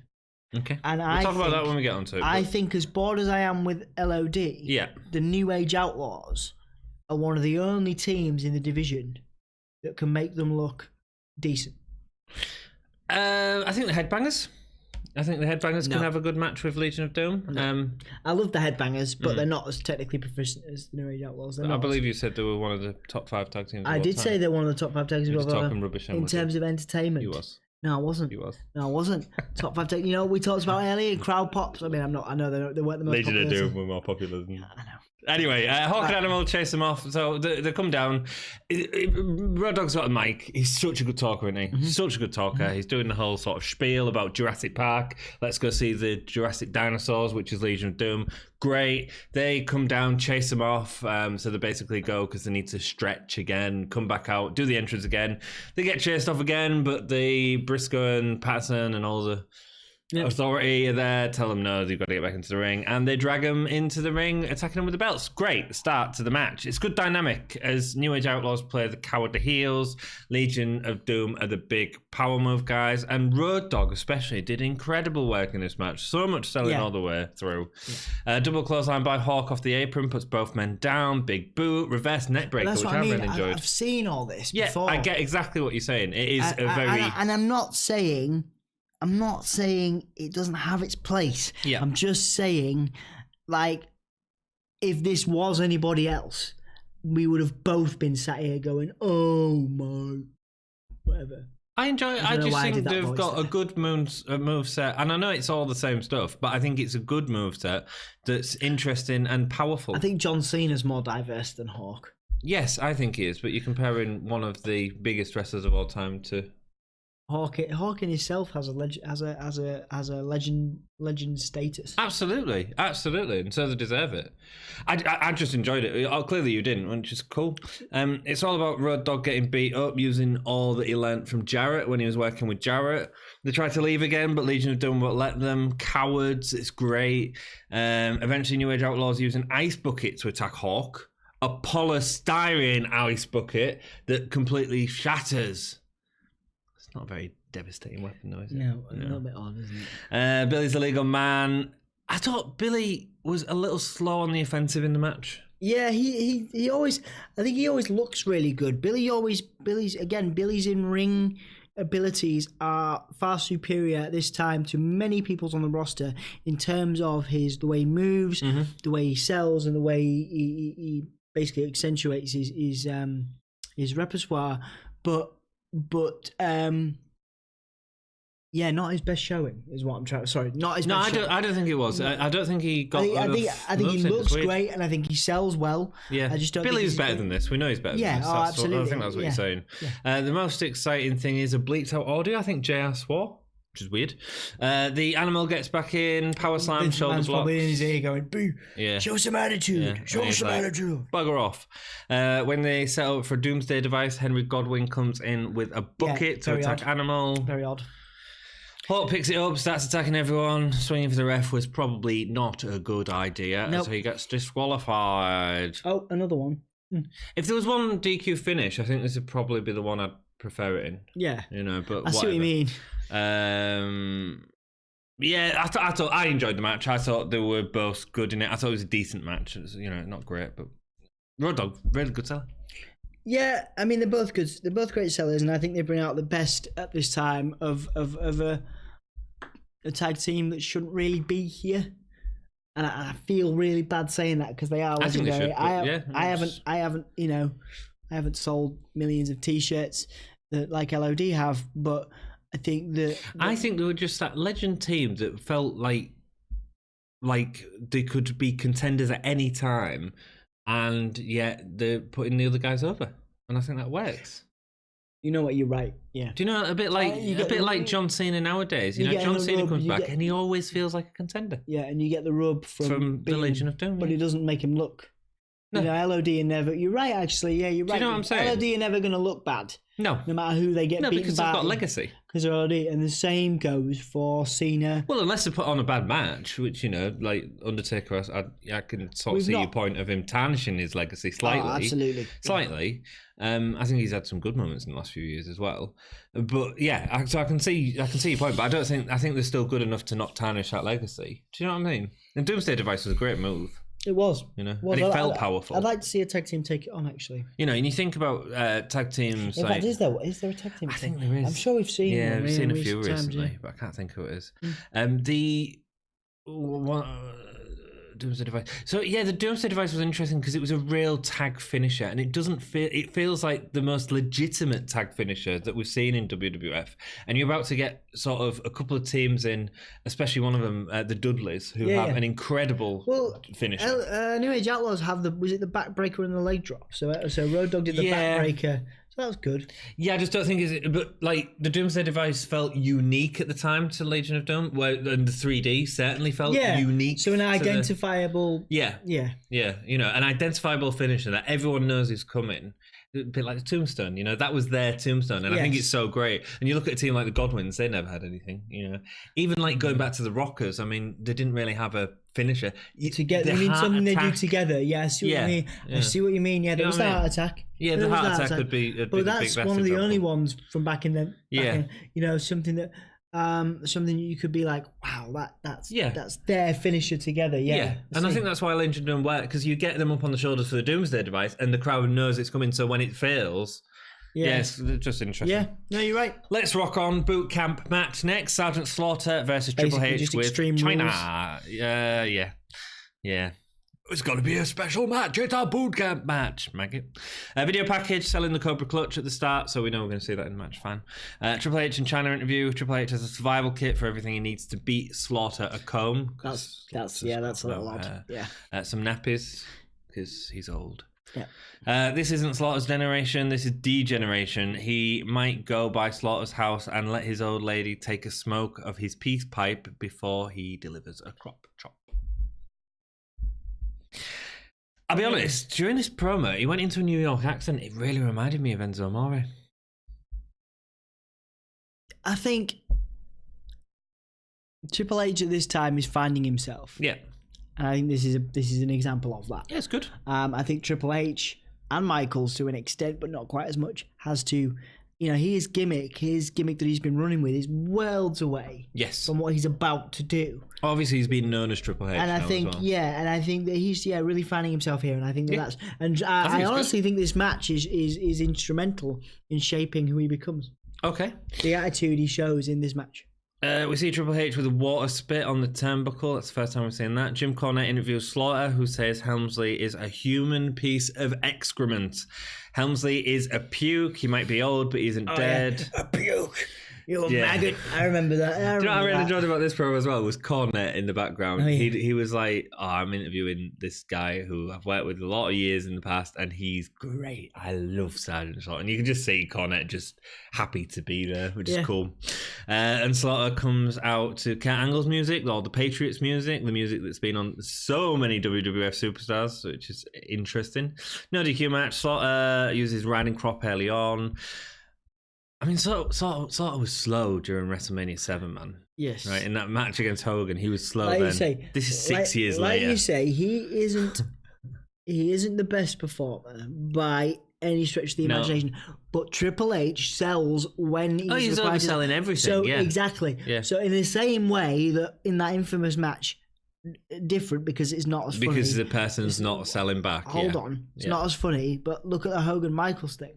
Okay. And we'll talk about that when we get onto it. I think as bored as I am with LOD, the New Age Outlaws are one of the only teams in the division that can make them look decent. I think the Headbangers. Can have a good match with Legion of Doom. No. I love the Headbangers, but they're not as technically proficient as the New Age Outlaws. I believe you said they were one of the top 5 tag teams. I did say they're one of the top 5 tag teams talking rubbish in terms of entertainment. You was. No, I wasn't. You was. No, I wasn't. Top 5 tag. We talked about earlier crowd pops. I mean, I'm not. I know they weren't the most Legion popular. Legion of Doom were more popular than. I know. Anyway, Hawk and Animal chase them off. So they come down. Road Dogg's got a mic. He's such a good talker, isn't he? Such a good talker. He's doing the whole sort of spiel about Jurassic Park. Let's go see the Jurassic dinosaurs, which is Legion of Doom. Great. They come down, chase them off. So they basically go because they need to stretch again, come back out, do the entrance again. They get chased off again, but the Briscoe and Patterson and all the authority are there, tell them no, they've got to get back into the ring, and they drag them into the ring, attacking them with the belts. Great start to the match. It's good dynamic as New Age Outlaws play the cowardly heels, Legion of Doom are the big power move guys, and Road Dogg especially did incredible work in this match. So much selling all the way through. Double clothesline by Hawk off the apron, puts both men down, big boot, reverse neck breaker, which I really enjoyed. I've seen all this before. I get exactly what you're saying. It is and I'm not saying it doesn't have its place. Yeah. I'm just saying, like, if this was anybody else, we would have both been sat here going, oh my, whatever. I enjoy it. I just think they've got a good move set. And I know it's all the same stuff, but I think it's a good move set that's interesting and powerful. I think John Cena's more diverse than Hawk. Yes, I think he is. But you're comparing one of the biggest wrestlers of all time to... Hawk in himself has a legend status. Absolutely, and so they deserve it. I just enjoyed it. Oh, clearly you didn't, which is cool. It's all about Road Dogg getting beat up, using all that he learnt from Jarrett when he was working with Jarrett. They try to leave again, but Legion of Doom won't let them. Cowards, it's great. Eventually, New Age Outlaws use an ice bucket to attack Hawk. A polystyrene ice bucket that completely shatters. Not a very devastating weapon, though, is it? No, a little bit odd, isn't it? Billy's the legal man. I thought Billy was a little slow on the offensive in the match. Yeah, he always. I think he always looks really good. Billy's in ring abilities are far superior at this time to many people's on the roster in terms of the way he moves, the way he sells, and the way he basically accentuates his repertoire. But yeah, not his best showing is what I'm trying. Sorry, not his. best showing. I don't think it was. I don't think he got. I think he looks great, and I think he sells well. Yeah, I just don't. Billy's better than this. We know he's better. Yeah, than this. Absolutely. I think that's what you're saying. Yeah. The most exciting thing is a bleeped out audio. I think JR swore, which is weird. The animal gets back in, power slam, shoulders locked. Probably in his ear going, "Boo! Yeah. Show some attitude. Yeah. Show some attitude." Bugger off. When they set up for Doomsday Device, Henry Godwin comes in with a bucket to attack Animal. Very odd. Hawk picks it up, starts attacking everyone. Swinging for the ref was probably not a good idea, so he gets disqualified. Oh, another one. If there was one DQ finish, I think this would probably be the one I'd prefer it in. Yeah, but I see what you mean. Yeah, I thought I enjoyed the match. I thought they were both good in it. I thought it was a decent match. It was, not great, but Road Dogg, really good seller. Yeah, I mean they're both good. They're both great sellers, and I think they bring out the best at this time of a tag team that shouldn't really be here. And I feel really bad saying that because they are legendary. I haven't sold millions of T-shirts like LOD have, but I think I think they were just that legend team that felt like they could be contenders at any time. And yet they're putting the other guys over, and I think that works. You know what? You're right. Yeah. Do you know a bit like John Cena nowadays? John Cena comes back and he always feels like a contender. Yeah, and you get the rub from the Legion of Doom, but it doesn't make him look. No. LOD are never. You're right, actually. Yeah, you're right. Do you know what I'm saying? LOD are never going to look bad. No matter who they get beaten by. Because they've got legacy. Because they're LOD, and the same goes for Cena. Well, unless they put on a bad match, which like Undertaker, I can sort of see your point of him tarnishing his legacy slightly. Oh, absolutely, slightly. I think he's had some good moments in the last few years as well. But yeah, so I can see your point. But I think they're still good enough to not tarnish that legacy. Do you know what I mean? And Doomsday Device was a great move. It was. And it felt powerful. I'd like to see a tag team take it on, actually. And you think about tag teams. In fact, is there a tag team? I think there is. I'm sure we've seen one. Yeah, we've seen a few recently, recently, but I can't think who it is. Doomsday Device. So yeah, the Doomsday Device was interesting because it was a real tag finisher, and it feels like the most legitimate tag finisher that we've seen in WWF. And you're about to get sort of a couple of teams in, especially one of them, the Dudleys, who have an incredible finisher. New Age Outlaws have the backbreaker and the leg drop. So Road Dogg did the backbreaker. So that was good. Yeah, I just don't think but like the Doomsday Device felt unique at the time to Legion of Doom, and the 3D certainly felt unique. So an identifiable. An identifiable finisher that everyone knows is coming. A bit like the Tombstone, that was their Tombstone, and I think it's so great. And you look at a team like the Godwins; they never had anything, Even like going back to the Rockers, I mean, they didn't really have a finisher. Together, something they do together. Yeah, I see what you mean. I see what you mean. Yeah, there was the Heart Attack. Yeah, the Heart Attack would be. But that's one of the only ones from back in the. Something that. Something you could be like, wow, that's their finisher together. And I think that's why Legion don't work, because you get them up on the shoulders for the Doomsday Device, and the crowd knows it's coming. So when it fails, it's just interesting. Yeah, no, you're right. Let's rock on. Boot camp match next: Sergeant Slaughter versus Triple H with China. Yeah. It's got to be a special match. It's a boot camp match, Maggie. Video package selling the Cobra Clutch at the start, so we know we're going to see that in the match. Fine. Triple H and China interview. Triple H has a survival kit for everything he needs to beat Slaughter a comb. That's a little odd. Some nappies because he's old. Yeah. This isn't Slaughter's generation. This is D-Generation. He might go by Slaughter's house and let his old lady take a smoke of his peace pipe before he delivers a crop chop. I'll be honest, during this promo, he went into a New York accent. It really reminded me of Enzo Amore. I think Triple H at this time is finding himself. Yeah. And I think this is an example of that. Yeah, it's good. I think Triple H and Michaels, to an extent, but not quite as much, has to his gimmick that he's been running with is worlds away. Yes. From what he's about to do. Obviously, he's been known as Triple H. And I think, as well. and I think that he's really finding himself here. And I think that's, and I honestly think this match is instrumental in shaping who he becomes. Okay. The attitude he shows in this match. We see Triple H with a water spit on the turnbuckle. That's the first time we've seen that. Jim Cornette interviews Slaughter, who says Helmsley is a human piece of excrement. Helmsley is a puke. He might be old, but he isn't dead. Yeah. A puke. You're a maggot. I remember that. Do you know what I really enjoyed about this promo as well was Cornette in the background. Oh, yeah. He was like, I'm interviewing this guy who I've worked with a lot of years in the past, and he's great. I love Sergeant Slaughter. And you can just see Cornette just happy to be there, which is cool. And Slaughter comes out to Kurt Angle's music, or the Patriots music, the music that's been on so many WWF superstars, which is interesting. No DQ match. Slaughter uses riding crop early on. I mean, Slaughter was slow during WrestleMania 7, man. Yes. Right, in that match against Hogan, he was slow then. You say, this is 6 years later. Like you say, he isn't the best performer by any stretch of the imagination. But Triple H sells when he's overselling everything. So exactly. Yeah. So in the same way that in that infamous match, different because it's not as funny. Because the person's not selling back. Hold on, it's not as funny. But look at the Hogan Michaels thing.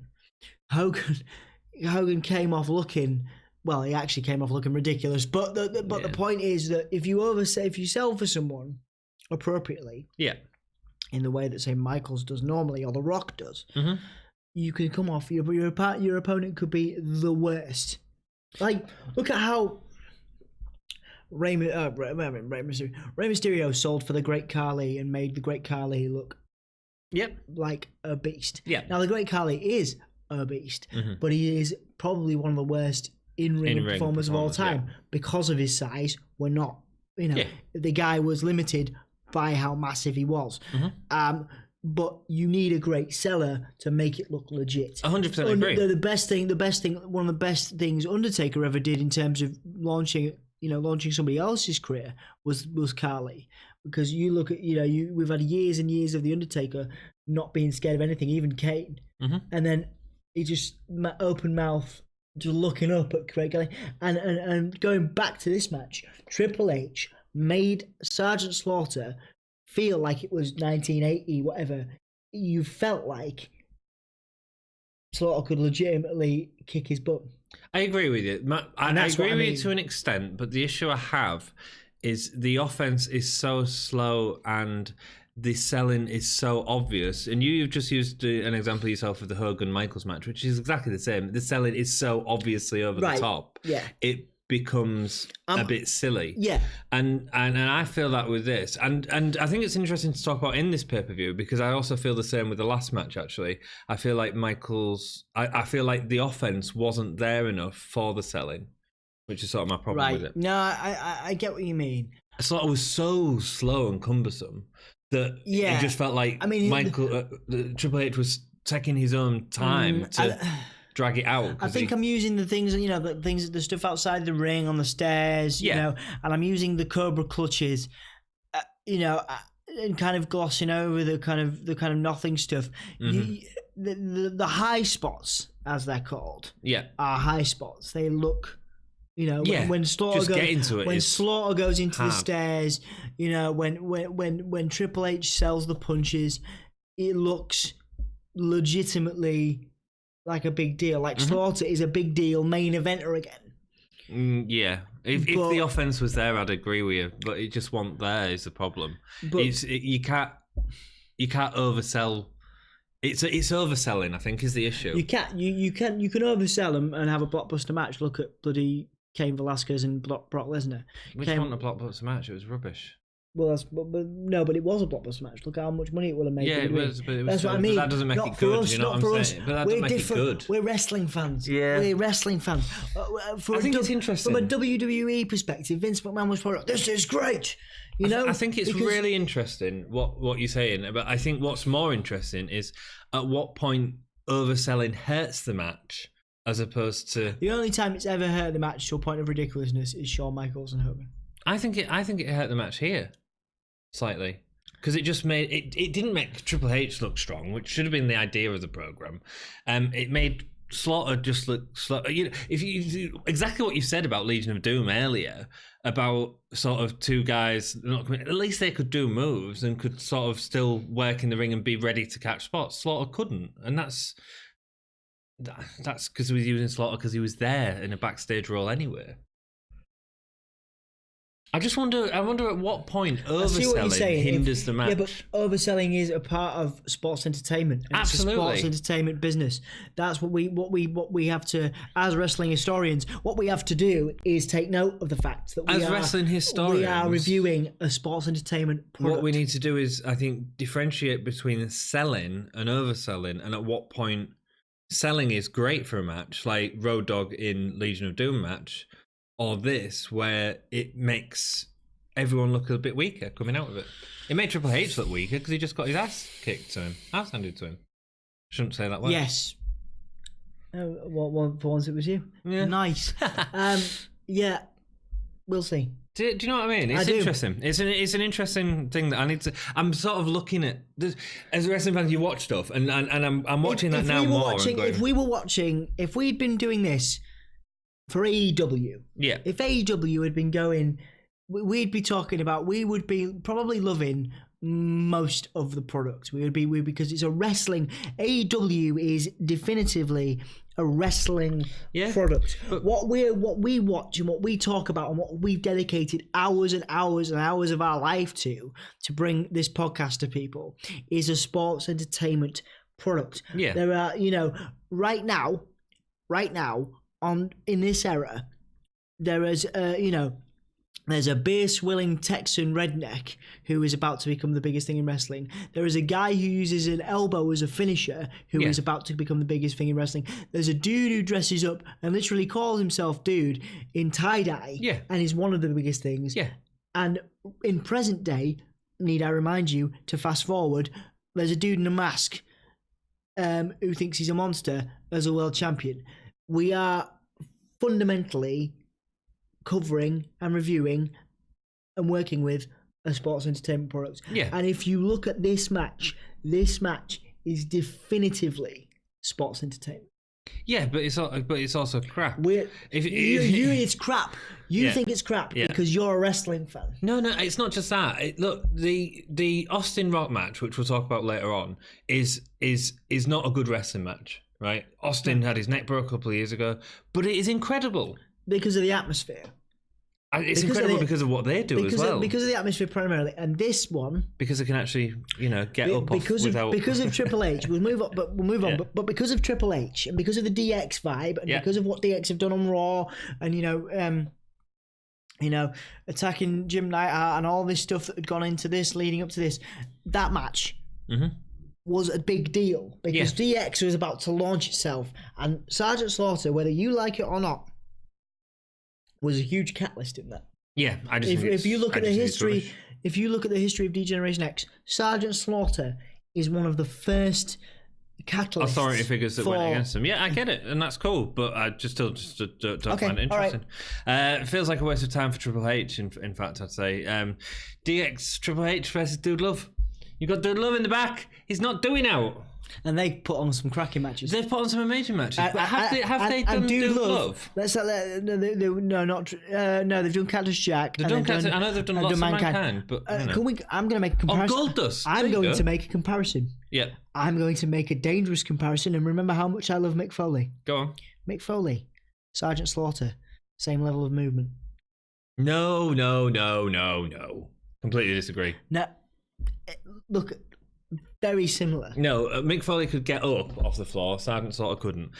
Hogan came off looking, well, he actually came off looking ridiculous. But the point is that if you sell for someone appropriately, in the way that say Michaels does normally or The Rock does, you can come off. Your opponent could be the worst. Like, look at how Rey Mysterio sold for the Great Khali and made the Great Khali look like a beast. Now the Great Khali is a beast, but he is probably one of the worst in-ring performers of all time because of his size. We're not, the guy was limited by how massive he was. But you need a great seller to make it look legit. 100% agree. The best thing, one of the best things Undertaker ever did in terms of launching somebody else's career was Khali. Because you look at, we've had years and years of the Undertaker not being scared of anything, even Kane, and then he just open mouth, just looking up at Craig Khali. And going back to this match, Triple H made Sergeant Slaughter feel like it was 1980, whatever. You felt like Slaughter could legitimately kick his butt. I agree with you. I agree with you to an extent, but the issue I have is the offense is so slow and the selling is so obvious. And you've just used an example yourself of the Hogan-Michaels match, which is exactly the same. The selling is so obviously over the top. Yeah. It becomes a bit silly. Yeah. And I feel that with this. And I think it's interesting to talk about in this pay-per-view because I also feel the same with the last match, actually. I feel like I feel like the offense wasn't there enough for the selling, which is sort of my problem with it. No, I get what you mean. Slaughter was so slow and cumbersome that it just felt like Triple H was taking his own time to drag it out. I think I'm using the things, the stuff outside the ring on the stairs, and I'm using the Cobra clutches, and kind of glossing over the kind of nothing stuff. The high spots, as they're called, are high spots. They look. When Slaughter Slaughter goes into the stairs, when Triple H sells the punches, it looks legitimately like a big deal. Like Slaughter is a big deal main eventer again. If the offense was there, I'd agree with you, but it just wasn't there. Is the problem? You can't oversell. It's overselling, I think, is the issue. You can oversell them and have a blockbuster match. Look at bloody Cain Velasquez and Brock Lesnar. Which wasn't a blockbuster match? It was rubbish. Well, but it was a blockbuster match. Look how much money it would have made. Yeah, it was. That's what I mean. But that doesn't make it good. You know what I'm saying? But that doesn't make it good. We're wrestling fans. Yeah, we're wrestling fans. I think it's interesting from a WWE perspective. Vince McMahon was probably, "This is great." I think it's really interesting what you're saying. But I think what's more interesting is at what point overselling hurts the match. As opposed to the only time it's ever hurt the match to a point of ridiculousness is Shawn Michaels and Hogan. I think it hurt the match here slightly because it just made it didn't make Triple H look strong, which should have been the idea of the program. It made Slaughter just looked Slaughter. You know, if you exactly what you said about Legion of Doom earlier, about sort of two guys not coming, at least they could do moves and could sort of still work in the ring and be ready to catch spots. Slaughter couldn't, and that's because he was using Slaughter because he was there in a backstage role anyway. I wonder at what point overselling hinders the match. Yeah, but overselling is a part of sports entertainment. Absolutely. It's a sports entertainment business. That's what we have to, as wrestling historians, what we have to do is take note of the fact that we are reviewing a sports entertainment product. What we need to do is, I think, differentiate between selling and overselling, and at what point selling is great for a match, like Road Dogg in Legion of Doom match, or this, where it makes everyone look a bit weaker coming out of it. It made Triple H look weaker because he just got his ass handed to him. Shouldn't say that word. Yes. Well, for once it was you. Yeah. Nice. Yeah, we'll see. Do you know what I mean? It's interesting. It's an interesting thing that I need to. I'm sort of looking at this, as a wrestling fan. You watch stuff, and I'm watching that now more. If we'd been doing this for AEW, yeah. If AEW had been going, we'd be talking about. We would be probably loving most of the product. We would be because it's a wrestling. AEW is definitively a wrestling product. But what we watch and what we talk about and what we've dedicated hours and hours and hours of our life to bring this podcast to people is a sports entertainment product. Yeah. There are, right now in this era, there is there's a beer-swilling Texan redneck who is about to become the biggest thing in wrestling. There is a guy who uses an elbow as a finisher who is about to become the biggest thing in wrestling. There's a dude who dresses up and literally calls himself dude in tie-dye and is one of the biggest things. Yeah. And in present day, need I remind you to fast forward, there's a dude in a mask who thinks he's a monster as a world champion. We are fundamentally covering and reviewing and working with a sports entertainment product. Yeah. And if you look at this match is definitively sports entertainment. Yeah, but it's also crap. It's crap. You think it's crap because you're a wrestling fan. No, it's not just that. Look, the Austin Rock match, which we'll talk about later on, is not a good wrestling match, right? Austin had his neck broke a couple of years ago, but it is incredible. Because of the atmosphere. It's incredible because of what they do as well. Because of the atmosphere primarily. And this one... Because they can actually, get up without... Because of Triple H. We'll move on. But because of Triple H and because of the DX vibe and because of what DX have done on Raw and, attacking Jim Neidhart and all this stuff that had gone into this, leading up to this, that match... Mm-hmm. Was a big deal because DX was about to launch itself, and Sergeant Slaughter, whether you like it or not, was a huge catalyst in that. Yeah, if you look at the history of D-Generation X, Sergeant Slaughter is one of the first catalysts. Authority figures that went against him. Yeah, I get it, and that's cool, but I just don't find it interesting. Right. It feels like a waste of time for Triple H. In fact, I'd say DX Triple H versus Dude Love. You got Dude Love in the back. He's not doing out. And they put on some cracking matches. They've put on some amazing matches. But have they done Dude Love? They've done Cactus Jack. I know they've done lots of Mankind, but I'm going to make a comparison. Oh, Goldust. I'm going to make a comparison. Yeah. I'm going to make a dangerous comparison, and remember how much I love Mick Foley. Go on. Mick Foley, Sergeant Slaughter, same level of movement. No. Completely disagree. No. Look, very similar. No, Mick Foley could get up off the floor. Sergeant Slaughter couldn't.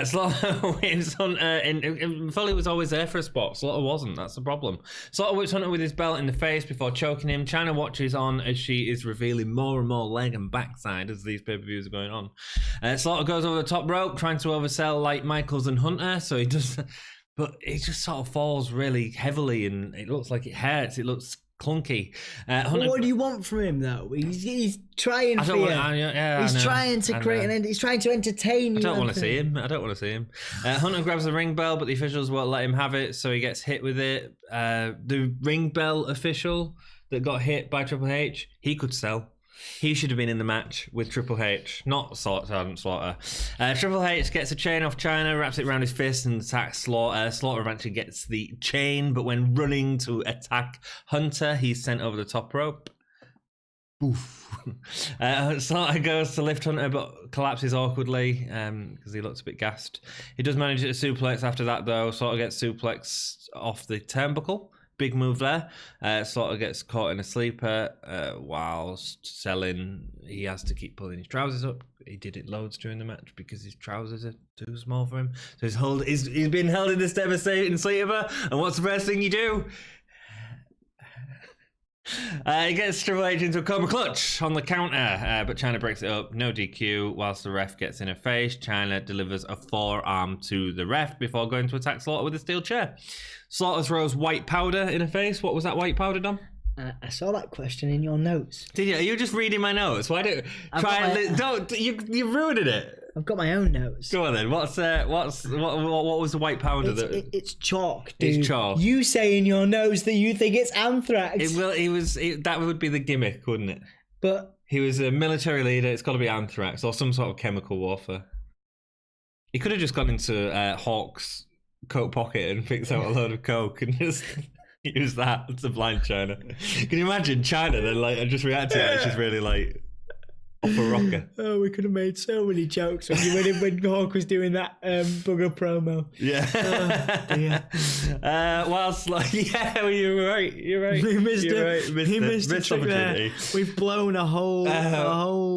Slaughter wins Hunter, and Foley was always there for a spot. Slaughter wasn't. That's the problem. Slaughter whips Hunter with his belt in the face before choking him. China watches on as she is revealing more and more leg and backside as these pay-per-views are going on. Slaughter goes over the top rope, trying to oversell like Michaels and Hunter, so he does... But it just sort of falls really heavily, and it looks like it hurts. It looks clunky. Hunter, what do you want from him though? He's trying for you. He's trying to create an end. He's trying to entertain you. I don't want to see him. Hunter grabs the ring bell, but the officials won't let him have it, so he gets hit with it. The ring bell official that got hit by Triple H, he could sell. He should have been in the match with Triple H, not Sergeant Slaughter. Triple H gets a chain off China, wraps it around his fist, and attacks Slaughter. Slaughter eventually gets the chain, but when running to attack Hunter, he's sent over the top rope. Oof. Slaughter goes to lift Hunter, but collapses awkwardly because he looks a bit gassed. He does manage to suplex after that, though. Slaughter gets suplexed off the turnbuckle. Big move there. Slaughter gets caught in a sleeper whilst selling. He has to keep pulling his trousers up. He did it loads during the match because his trousers are too small for him. So he's been held in this devastating sleeper. And what's the first thing you do? He gets Triple H into a Cobra Clutch on the counter, but China breaks it up. No DQ. Whilst the ref gets in her face, China delivers a forearm to the ref before going to attack Slaughter with a steel chair. Slaughter throws white powder in her face. What was that white powder, Dom? I saw that question in your notes. Did you? Are you just reading my notes? Why don't you ruined it? I've got my own notes. Go on then. What was the white powder? It's chalk, dude. It's chalk. You say in your notes that you think it's anthrax. That would be the gimmick, wouldn't it? But he was a military leader. It's got to be anthrax or some sort of chemical warfare. He could have just gone into Hawk's coat pocket and picked out a load of coke and just use that to blind China. Can you imagine China then just reacting to it? She's really off a rocker. Oh, we could have made so many jokes when Hawk was doing that bugger promo. Yeah. Whilst you were right. You're right. He missed a trick there. We've blown a whole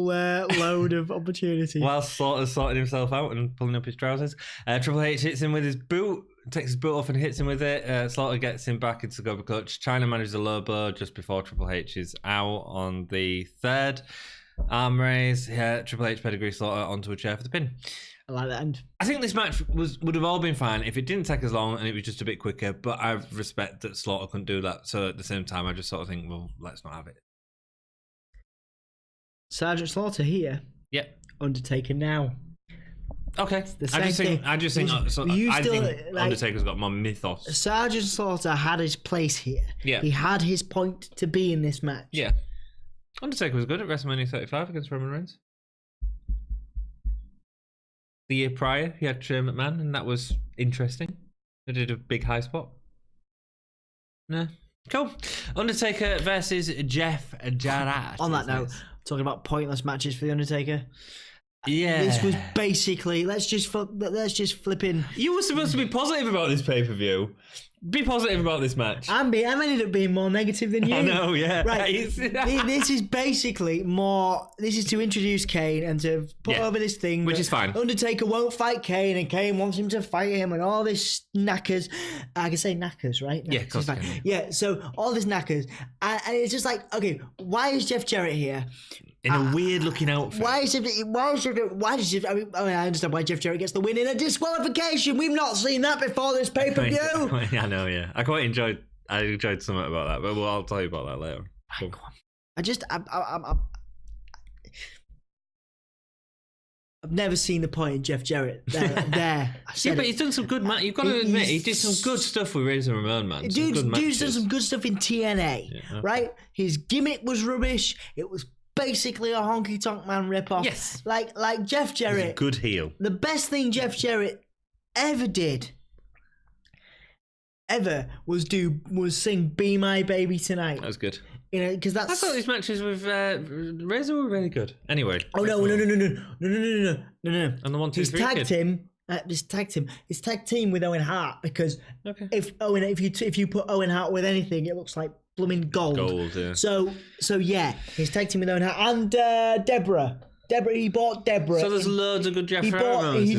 load of opportunity. Whilst Slaughter's sorting himself out and pulling up his trousers, Triple H hits him with his boot. Takes his boot off and hits him with it. Slaughter gets him back into the Cobra Clutch. China manages a low blow just before Triple H is out on the third. Arm raise. Triple H pedigree Slaughter onto a chair for the pin. I like that end. I think this match would have all been fine if it didn't take as long and it was just a bit quicker, but I respect that Slaughter couldn't do that. So at the same time, I just sort of think, well, let's not have it. Sergeant Slaughter here. Yep. Undertaker now. Okay. I just think Undertaker's got more mythos. Sergeant Slaughter had his place here. Yeah. He had his point to be in this match. Yeah. Undertaker was good at WrestleMania 35 against Roman Reigns. The year prior, he had Shane McMahon, and that was interesting. They did a big high spot. Nah. Cool. Undertaker versus Jeff Adjara. On that note, talking about pointless matches for the Undertaker. Yeah. This was basically let's just flip in. You were supposed to be positive about this pay-per-view. Be positive about this match. I ended up being more negative than you. I know, yeah. Right. This is basically more. This is to introduce Kane and to put over this thing, which is fine. Undertaker won't fight Kane, and Kane wants him to fight him, and all this knackers. I can say knackers, right? Yeah, of course. Yeah. So all this knackers, and it's just like, okay, why is Jeff Jarrett here? In a weird-looking outfit. I understand why Jeff Jarrett gets the win in a disqualification. We've not seen that before this pay-per-view. I know, yeah. I enjoyed something about that, but I'll tell you about that later. Cool. I've never seen the point in Jeff Jarrett there. Yeah, but he's done some good, You've got to admit, he did some good stuff with Razor Ramon, man. Dude's done some good stuff in TNA, right? His gimmick was rubbish. It was basically a Honky Tonk Man ripoff. Yes. Like Jeff Jarrett. Good heel. The best thing Jeff Jarrett ever did was sing Be My Baby Tonight. That was good. You know, because I thought these matches with Razor were really good. Anyway. Oh no. And the 1, 2, 3 tagged him. His tag team with Owen Hart because if you put Owen Hart with anything, it looks like blooming gold. Gold, yeah. So yeah, he's tag team with Owen Hart and Deborah. He bought Deborah. So there's loads of good Jeff Jarrett moments.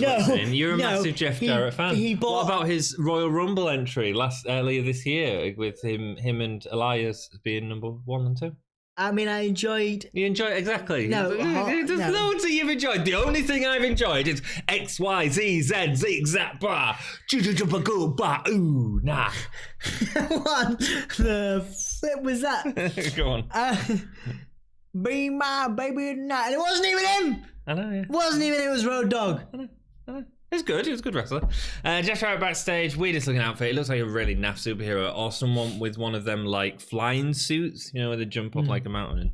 You're a massive Jeff Jarrett fan. What about his Royal Rumble entry earlier this year with him and Elias being number 1 and 2? I mean, I enjoyed... You enjoyed exactly. No. There's loads that you've enjoyed. The only thing I've enjoyed is X, Y, Z, Z, zigzag, bar, ba, ooh, nah. What the flip was that? Go on. Be my baby tonight. And it wasn't even him. I know, yeah. It wasn't even him. It was Road Dogg. I know. It's good. He was a good wrestler. Jeff Jarrett backstage. Weirdest looking outfit. It looks like a really naff superhero or someone with one of them like flying suits, where they jump up like a mountain.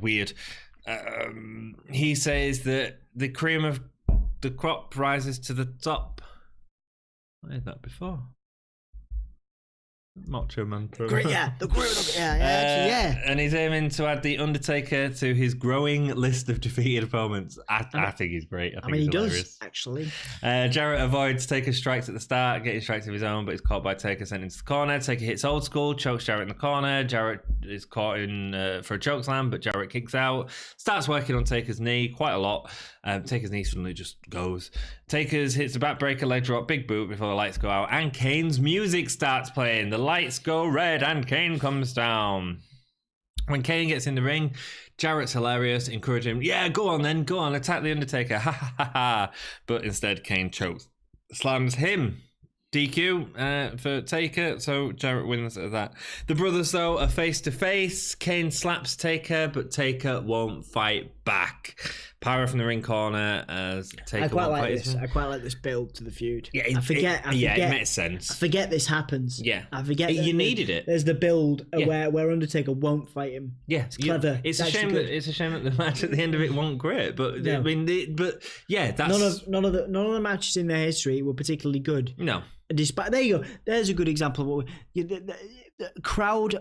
Weird. He says that the cream of the crop rises to the top. I heard that before. Macho Man. Great, yeah. The cream of yeah. And he's aiming to add the Undertaker to his growing list of defeated opponents. I think he's great. I think he hilarious. does, actually. Jarrett avoids Taker's strikes at the start, getting strikes of his own, but he's caught by Taker, sent into the corner. Taker hits Old School, chokes Jarrett in the corner. Jarrett is caught in for a chokeslam, but Jarrett kicks out. Starts working on Taker's knee quite a lot. Taker's knee suddenly just goes. Taker's hits the backbreaker, leg drop, big boot before the lights go out, and Kane's music starts playing. The lights go red, and Kane comes down. When Kane gets in the ring, Jarrett's hilarious, encouraging him, yeah, go on then, go on, attack the Undertaker, ha ha ha ha. But instead, Kane chokes, slams him. DQ for Taker, so Jarrett wins at that. The brothers, though, are face-to-face. Kane slaps Taker, but Taker won't fight back. Pyro from the ring corner as Taker I quite like this build to the feud. Yeah, it makes sense. I forget this happens. Yeah. I forget you needed it. There's the build where Undertaker won't fight him. Yeah, it's clever. It's a shame that the match at the end of it wasn't great, but I mean, that's none of the matches in their history were particularly good. No. Despite there you go. There's a good example of the crowd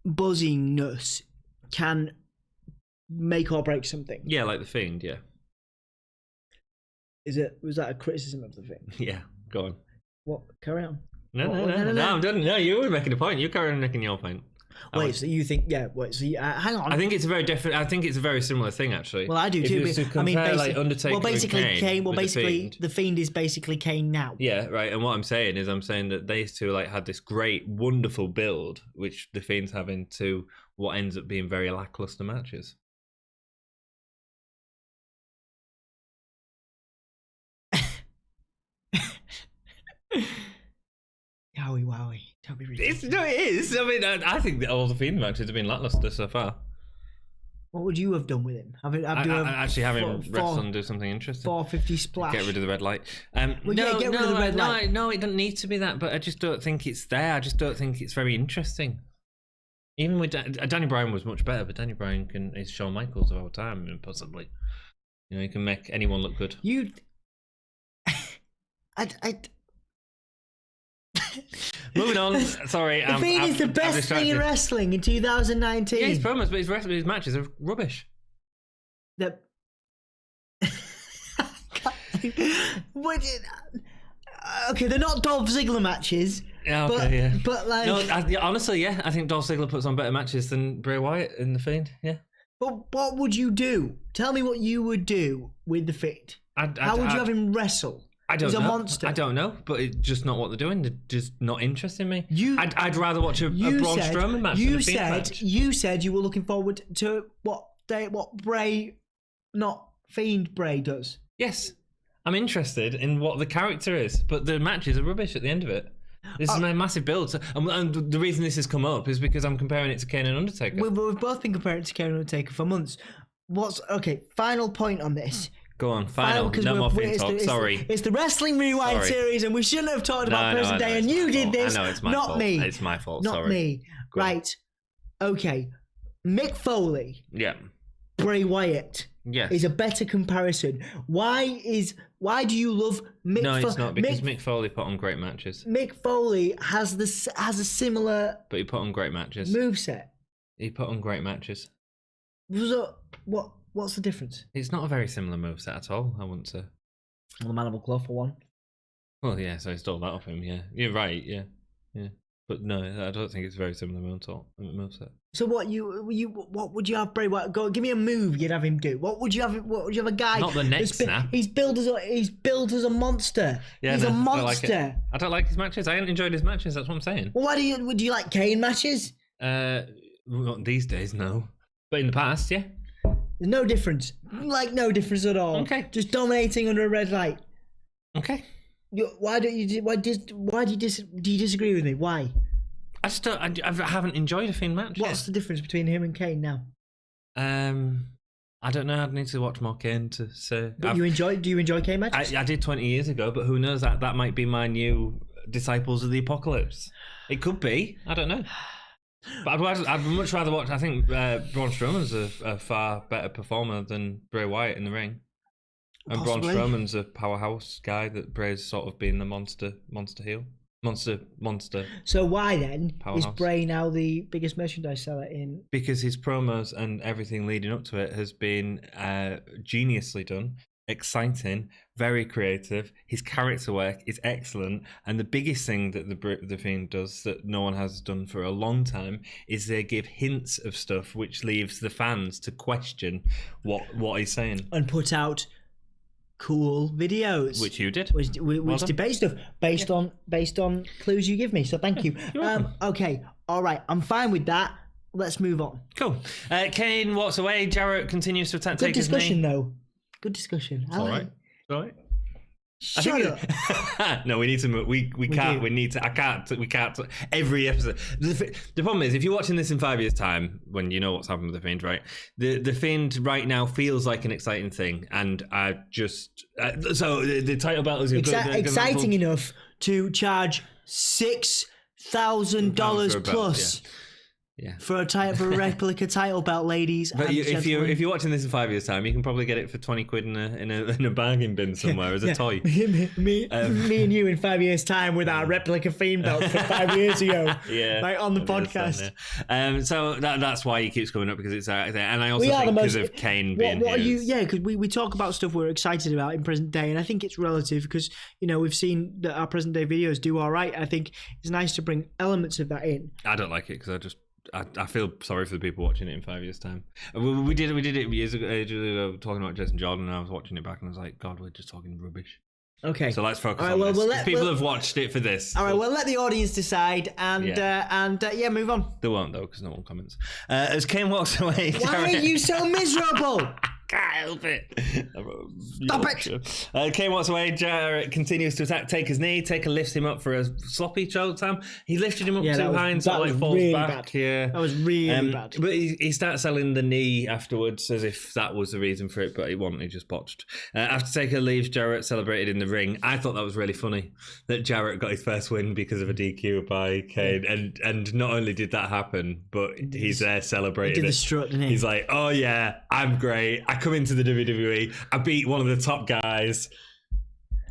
buzzingness can make or break something. Yeah, like the Fiend. Yeah. Was that a criticism of the Fiend? Yeah. Go on. What? Carry on. No, I'm done. No, you were making a point. You carry on making your point. So you think? Yeah. Wait. So hang on. I think it's a very different. I think it's a very similar thing, actually. Well, I do too. Like Undertaker. Well, basically, Kane. Well, basically, the Fiend is basically Kane now. Yeah, right. And what I'm saying that these two had this great, wonderful build, which the Fiend's having to what ends up being very lackluster matches. Wowie. Don't be ridiculous. It is. I mean, I think that all the Fiend matches have been lackluster so far. What would you have done with him? Actually have him wrestle and do something interesting. 450 splash. Get rid of the red light. Get rid of the red light. No, it doesn't need to be that, but I just don't think it's there. I just don't think it's very interesting. Even with Danny Bryan was much better, but Danny Bryan is Shawn Michaels of our time, and possibly. He can make anyone look good. Moving on. Sorry. The Fiend is the best thing in wrestling in 2019. Yeah, his promos, but his matches are rubbish. Okay, they're not Dolph Ziggler matches. Yeah, okay, but like, no, honestly, I think Dolph Ziggler puts on better matches than Bray Wyatt in the Fiend. Yeah. But what would you do? Tell me what you would do with the Fiend. How would you have him wrestle? I don't know. He's a monster. I don't know, but it's just not what they're doing. They're just not interesting me. I'd rather watch a Braun Strowman match than a Fiend match. You said you were looking forward to what Bray, not Fiend Bray does. Yes. I'm interested in what the character is, but the matches are rubbish at the end of it. This is a massive build. And the reason this has come up is because I'm comparing it to Kane and Undertaker. We've both been comparing it to Kane and Undertaker for months. Final point on this. Go on, final. No more Fiend talk. Sorry. It's the Wrestling Rewind series, and we shouldn't have talked about present day, and you did this. I know, it's my fault. Me. It's my fault. Not sorry. me. Right. Okay. Mick Foley. Yeah. Bray Wyatt. Yes. Is a better comparison. Why do you love Mick Foley? No, it's not, because Mick Foley put on great matches. Mick Foley has a similar... But he put on great matches. Moveset. He put on great matches. So, what's the difference? It's not a very similar moveset at all, I wouldn't say. Well, the Man of Claw for one. Well, yeah, so he stole that off him, yeah. You're right, yeah. But no, I don't think it's a very similar moveset. So what would you have Bray Wyatt go? Give me a move you'd have him do. What would you have a guy? Not the neck snap. He's built as a monster. Yeah, he's a monster. I don't like his matches. I haven't enjoyed his matches. That's what I'm saying. Well, would you like Kane matches? Not these days, no. But in the past, yeah. There's no difference. No difference at all. Okay. Just dominating under a red light. Okay. Why do you disagree with me? Why? I haven't enjoyed a Fiend match. What's the difference between him and Kane now? I I don't know. I'd need to watch more Kane to say. But do you enjoy Kane matches? I did 20 years ago, but who knows? That might be my new Disciples of the Apocalypse. It could be. I don't know. But I'd much rather watch. I think Braun Strowman's a far better performer than Bray Wyatt in the ring. And Possibly. Braun Strowman's a powerhouse guy that Bray's sort of been the monster heel. Monster. So why then Powerhouse. is Bray now the biggest merchandise seller in? Because his promos and everything leading up to it has been geniusly done, exciting, very creative. His character work is excellent, and the biggest thing that the Fiend does that no one has done for a long time is they give hints of stuff which leaves the fans to question what he's saying And put out cool videos, which you did, which debate stuff based on clues you give me. So thank you. Okay, all right, I'm fine with that. Let's move on. Cool. Kane walks away. Jarrett continues to attack. Good discussion, though. Good discussion. All right. All right. Shut up. No, we need to move. We can't. We need to. I can't. We can't. Every episode. The problem is, if you're watching this in 5 years' time, when you know what's happened with the Fiend, right? The Fiend right now feels like an exciting thing, and I just so the title belt is exciting enough to charge $6,000 plus. Yeah. For a replica title belt, ladies. But if you're watching this in 5 years' time, you can probably get it for 20 quid in a bargain bin somewhere as a toy. Me and you in 5 years' time with our replica Fiend belt from 5 years ago. Yeah, like on the podcast. So that's why he keeps coming up, because it's out there, and I also think because of Kane being. What are you? Yeah, because we talk about stuff we're excited about in present day, and I think it's relative because we've seen that our present day videos do all right. I think it's nice to bring elements of that in. I don't like it because I feel sorry for the people watching it in 5 years' time. We did it years ago, talking about Jason Jordan, and I was watching it back and I was like, God, we're just talking rubbish. Okay. So let's focus on this. People have watched it for this. All right, well, let the audience decide and move on. They won't, though, because no one comments. As Kane walks away... Why are you so miserable? Can't help it. Stop it. Kane walks away. Jarrett continues to attack Taker's knee. Taker lifts him up for a sloppy choke time. He lifted him up too high and sort of falls really back. Bad. Yeah, that was really bad. But he starts selling the knee afterwards as if that was the reason for it, but he wasn't. He just botched. After Taker leaves, Jarrett celebrated in the ring. I thought that was really funny that Jarrett got his first win because of a DQ by Kane, and not only did that happen, but he's there celebrating. He did the strut, didn't he? He's like, "Oh yeah, I'm great. I come into the WWE. I beat one of the top guys."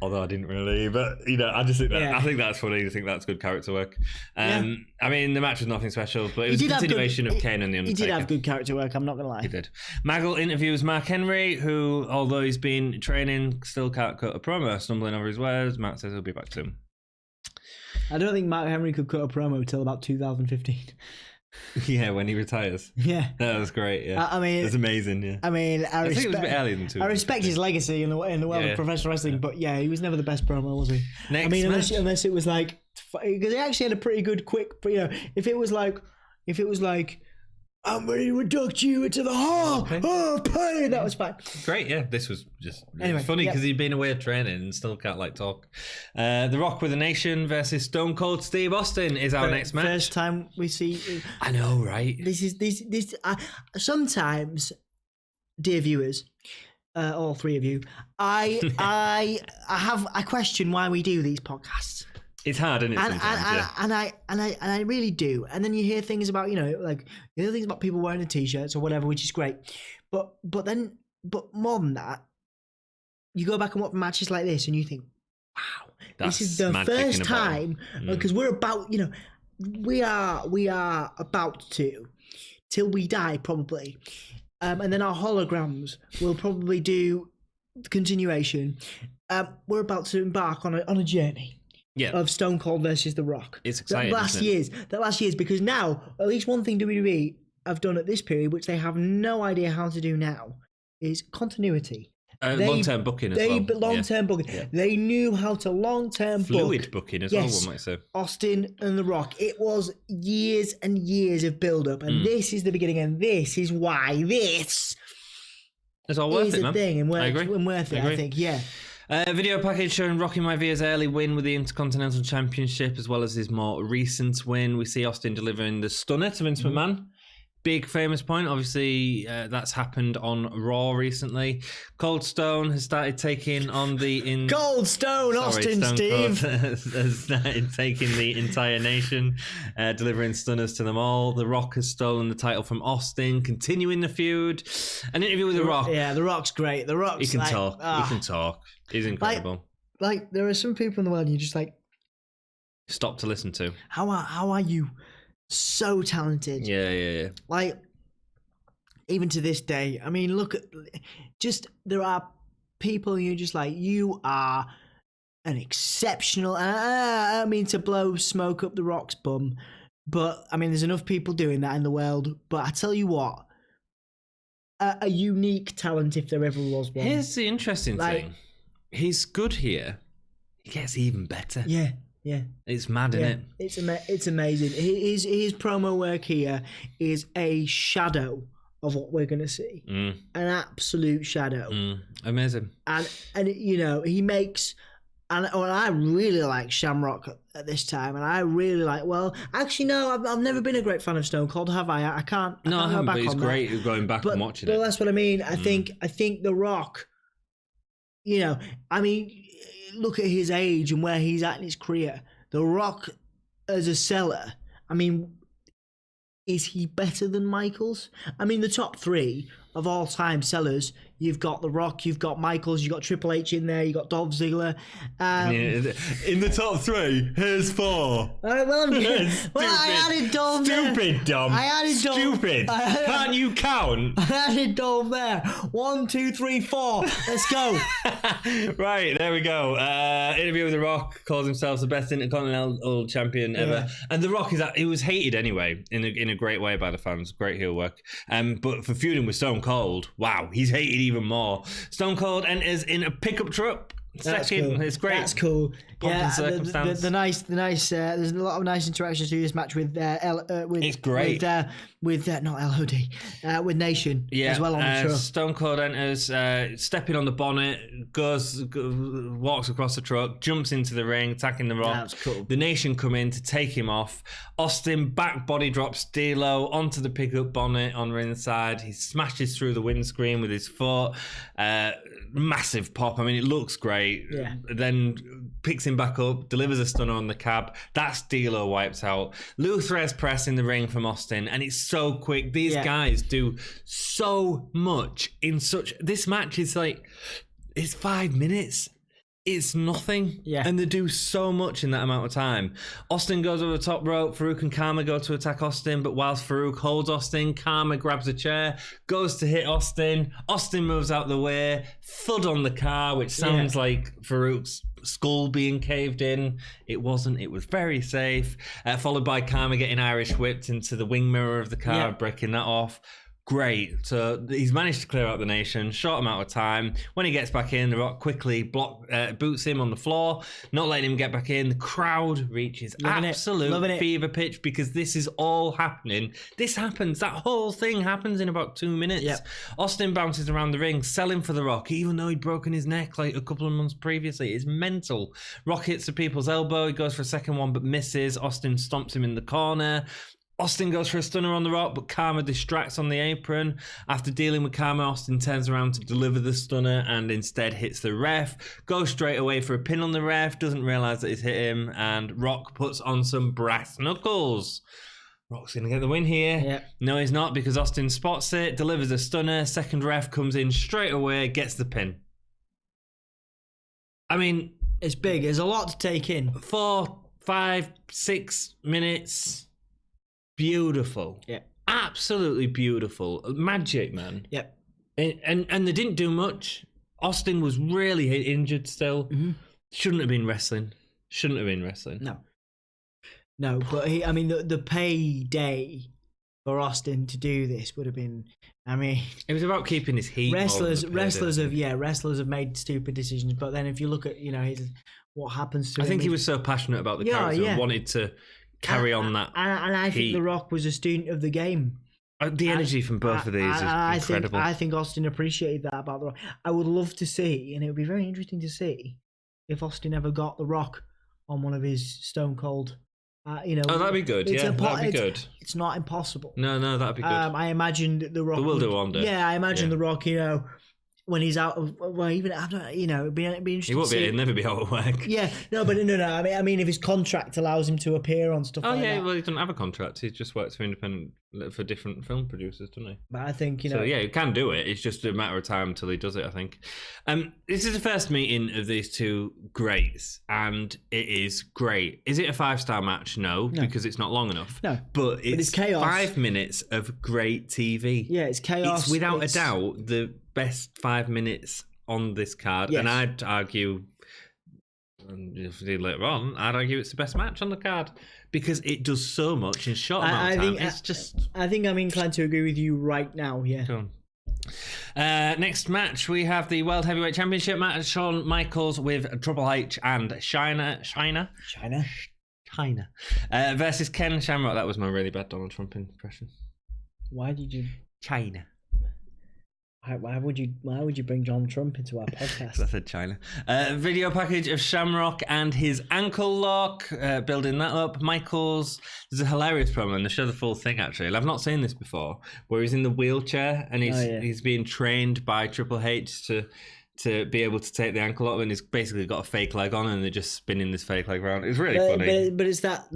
Although I didn't really, but I just think that I think that's funny. I think that's good character work. I mean, the match was nothing special, but it was a continuation of Kane and the Undertaker. He did have good character work. I'm not gonna lie. He did. Maggle interviews Mark Henry, who, although he's been training, still can't cut a promo, stumbling over his words. Matt says he'll be back soon. I don't think Mark Henry could cut a promo till about 2015. Yeah, when he retires. Yeah, that was great. Yeah, I mean, it's amazing. Yeah, I mean, I think it was a bit earlier than 2. I respect his legacy in the world of professional wrestling, but he was never the best promo, was he? Unless it was like, because he actually had a pretty good quick. If it was like, I'm ready to induct you into the hall of pain. That was fine. Great, yeah. This was just funny because he'd been away training and still can't talk. The Rock with the Nation versus Stone Cold Steve Austin is our next match. First time we see. I know, right? This. Sometimes, dear viewers, all three of you, I question why we do these podcasts. It's hard, isn't it? And I really do. And then you hear things about things about people wearing the t-shirts or whatever, which is great. But more than that, you go back and watch matches like this, and you think, wow, this is the first time because we're about we are about to till we die probably, and then our holograms will probably do the continuation. We're about to embark on a journey. Yeah. Of Stone Cold versus The Rock. It's exciting. That last year's, because now, at least one thing WWE have done at this period, which they have no idea how to do now, is continuity. Long-term booking as well. Long-term booking. Yeah. They knew how to long-term fluid booking as well, one might say. Austin and The Rock. It was years and years of build-up, and this is the beginning, and this is why this it's all worth is it, man. Thing, and worth it, I think, yeah. Video package showing Rocky Maivaia's early win with the Intercontinental Championship, as well as his more recent win. We see Austin delivering the stunner to Vince McMahon. big famous point, obviously, that's happened on Raw recently. Cold Stone has started taking on the... Cold Stone, Austin Stone Steve! Cold has started taking the entire nation, delivering stunners to them all. The Rock has stolen the title from Austin, continuing the feud. An interview with The Rock. Yeah, The Rock's great. The Rock's He can talk. He can talk. He's incredible. Like, there are some people in the world you're just like... Stop to listen to. How are you so talented? Yeah. Like, even to this day, I mean, look at... Just, there are people you're just like, you are an exceptional... I don't mean to blow smoke up The Rock's bum, but, I mean, there's enough people doing that in the world. But I tell you what, a unique talent if there ever was one. Here's the interesting thing. He's good here. He gets even better. Yeah. It's mad, isn't it? It's amazing. His promo work here is a shadow of what we're going to see. An absolute shadow. Amazing. And you know, he makes... And I really like Shamrock at this time, and I really like... Well, actually, no, I've never been a great fan of Stone Cold, have I? I can't I haven't, go back but it's on great that. going back and watching it. But that's what I mean. I think The Rock... You know, I mean, look at his age and where he's at in his career. The Rock, as a seller, I mean, is he better than Michaels? I mean, the top three of all-time sellers, you've got The Rock, you've got Michaels, you've got Triple H in there, you've got Dolph Ziggler. In the top three, here's four. I added Dolph there. Stupid, Dom. I added Dolph. Stupid. Can't you count? I added Dolph there. 1, 2, 3, 4. Let's go. Right, there we go. Interview with The Rock, calls himself the best Intercontinental Champion ever. Yeah. And The Rock, he was hated anyway, in a great way by the fans. Great heel work. But for feuding with Stone Cold, wow, he's hated even more. Stone Cold enters in a pickup truck. Second, it's great. That's cool. Yeah, the nice. There's a lot of nice interactions through this match with it's great with not LOD, with Nation as well on the truck. Stone Cold enters, stepping on the bonnet, walks across the truck, jumps into the ring, attacking The Rock. That's cool. The Nation come in to take him off. Austin back body drops D'Lo onto the pickup bonnet on ringside. He smashes through the windscreen with his foot. Massive pop. I mean, it looks great. Yeah. Then picks him back up, delivers a stunner on the cab. That's D'Lo wiped out. Luthrez press in the ring from Austin, and it's so quick. These guys do so much in such... This match is like... It's 5 minutes. It's nothing. Yeah. And they do so much in that amount of time. Austin goes over the top rope. Farouk and Karma go to attack Austin, but whilst Farouk holds Austin, Karma grabs a chair, goes to hit Austin. Austin moves out the way. Thud on the car, which sounds like Farouk's skull being caved in. It wasn't. It was very safe. Followed by Karma getting Irish whipped into the wing mirror of the car, breaking that off. Great. So he's managed to clear out the Nation, short amount of time. When he gets back in, The Rock quickly boots him on the floor, not letting him get back in. The crowd reaches absolute fever pitch because this is all happening. This happens. That whole thing happens in about 2 minutes. Yep. Austin bounces around the ring, selling for The Rock, even though he'd broken his neck like a couple of months previously. It's mental. Rock hits the people's elbow. He goes for a second one, but misses. Austin stomps him in the corner. Austin goes for a stunner on The Rock, but Karma distracts on the apron. After dealing with Karma, Austin turns around to deliver the stunner and instead hits the ref. Goes straight away for a pin on the ref, doesn't realise that he's hit him, and Rock puts on some brass knuckles. Rock's going to get the win here. Yep. No, he's not, because Austin spots it, delivers a stunner, second ref comes in straight away, gets the pin. I mean... It's big. There's a lot to take in. 4, 5, 6 minutes... Beautiful. Yeah. Absolutely beautiful. Magic, man. Yep. And they didn't do much. Austin was really injured still. Mm-hmm. Shouldn't have been wrestling. No, but the payday for Austin to do this would have been, it was about keeping his heat. Wrestlers have made stupid decisions, but then if you look at, what happens to him. I think he was so passionate about the character and wanted to carry on that. And I think The Rock was a student of the game. The energy from both of these is incredible. I think Austin appreciated that about The Rock. I would love to see, and it would be very interesting to see, if Austin ever got The Rock on one of his Stone Cold that'd be good. Yeah, that'd be good. It's not impossible. No, that'd be good. I imagine The Rock. But we'll do one day. Yeah, I imagine The Rock. When he's out of, even I don't, it'd be interesting. He won't be. He'll never be out of work. Yeah, no. I mean, if his contract allows him to appear on stuff. Oh yeah, well, he doesn't have a contract. He just works for different film producers, doesn't he? But I think So yeah, he can do it. It's just a matter of time until he does it. I think. This is the first meeting of these two greats, and it is great. Is it a 5-star match? No, because it's not long enough. No, but it's chaos. 5 minutes of great TV. Yeah, it's chaos. It's without a doubt the best 5 minutes on this card, and I'd argue, later on, I'd argue it's the best match on the card because it does so much in short amount of time. I think I'm inclined to agree with you right now. Yeah. Go on. Next match, we have the World Heavyweight Championship match: Shawn Michaels with Triple H and Chyna versus Ken Shamrock. That was my really bad Donald Trump impression. Why did you? Chyna. Why would you bring Donald Trump into our podcast? I said China. Video package of Shamrock and his ankle lock, building that up. Michaels, there's a hilarious promo, and they show the full thing actually. I've not seen this before, where he's in the wheelchair and he's being trained by Triple H to be able to take the ankle off, and he's basically got a fake leg on, and they're just spinning this fake leg around. It's really funny. But it's that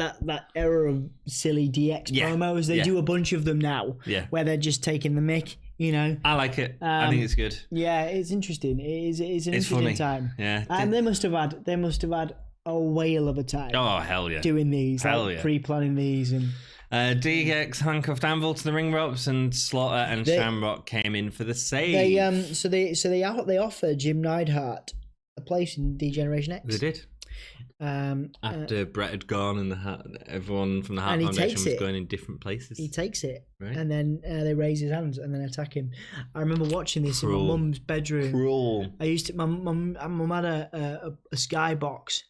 era of silly DX promos. They do a bunch of them now, where they're just taking the mick. I like it. I think it's good. Yeah, it's interesting. It's an interesting funny. time. Yeah, and they must have had a whale of a time. Oh hell yeah, doing these, pre-planning these and. DX handcuffed Anvil to the ring ropes, and Slaughter and Shamrock came in for the save. They offered Jim Neidhart a place in D-Generation X. They did. After Brett had gone and everyone from the Hart Foundation was going in different places. He takes it, right? And then they raise his hands and then attack him. I remember watching this in my mum's bedroom. Cruel. My mum had a skybox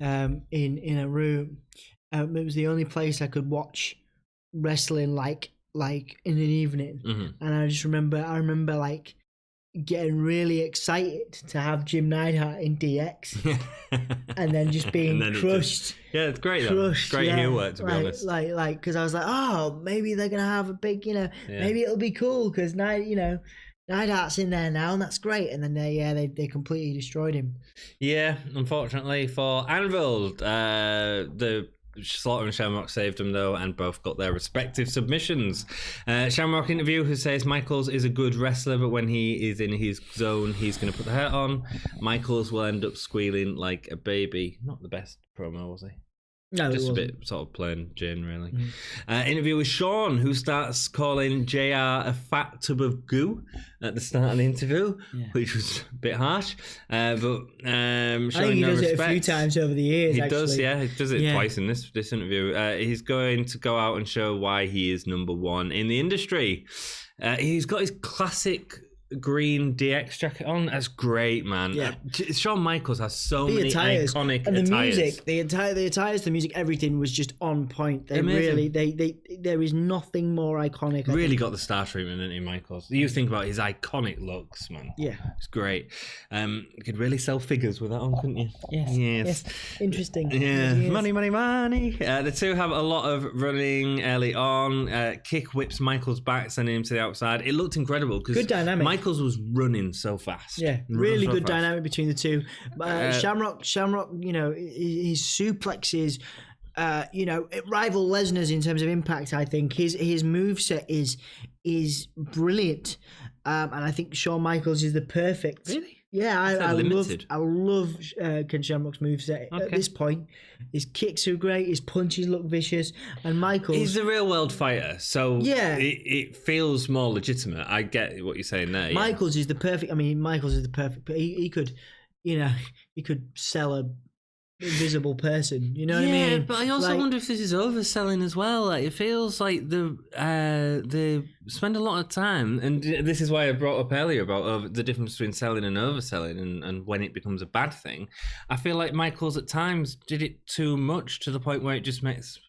in a room. It was the only place I could watch wrestling like in an evening, and I just remember like getting really excited to have Jim Neidhart in DX, and then just being crushed. It's great. Crushed, great heel work, to be honest. Like because I was like, oh, maybe they're gonna have a big, maybe it'll be cool because Neidhart's in there now, and that's great. And then they completely destroyed him. Yeah, unfortunately for Anvil, the Slaughter and Shamrock saved them though, and both got their respective submissions. Shamrock interview who says Michaels is a good wrestler, but when he is in his zone, he's going to put the hurt on. Michaels will end up squealing like a baby. Not the best promo, was he? No, just a bit sort of plain Jane, really. Interview with Shawn, who starts calling JR a fat tub of goo at the start of the interview, which was a bit harsh. But I think he does it a few times over the years. He does it twice in this interview. He's going to go out and show why he is number one in the industry. He's got his classic green DX jacket on. That's great, man. Shawn Michaels has so many iconic and the attires. Music, the attires, the music, everything was just on point. They really, there is nothing more iconic. Really got the star treatment, didn't he, Michaels? You think about his iconic looks, man. Yeah, it's great. You could really sell figures with that on, couldn't you? Yes. Interesting. Yeah, money. The two have a lot of running early on. Kick whips Michaels back, sending him to the outside. It looked incredible because good dynamic. Michaels was running so fast. Yeah, really good dynamic between the two. Shamrock, his suplexes, rival Lesnar's in terms of impact. I think his moveset is brilliant, and I think Shawn Michaels is the perfect. Really? Yeah, I love Ken Shamrock's moveset at this point. His kicks are great, his punches look vicious, and Michaels... He's a real world fighter, so it feels more legitimate. I get what you're saying there. Michaels is the perfect... He could sell a invisible person, you know what I mean? Yeah, but I also wonder if this is overselling as well. Like, it feels like they spend a lot of time, and this is why I brought up earlier about the difference between selling and overselling, and when it becomes a bad thing. I feel like Michaels at times did it too much to the point where it just makes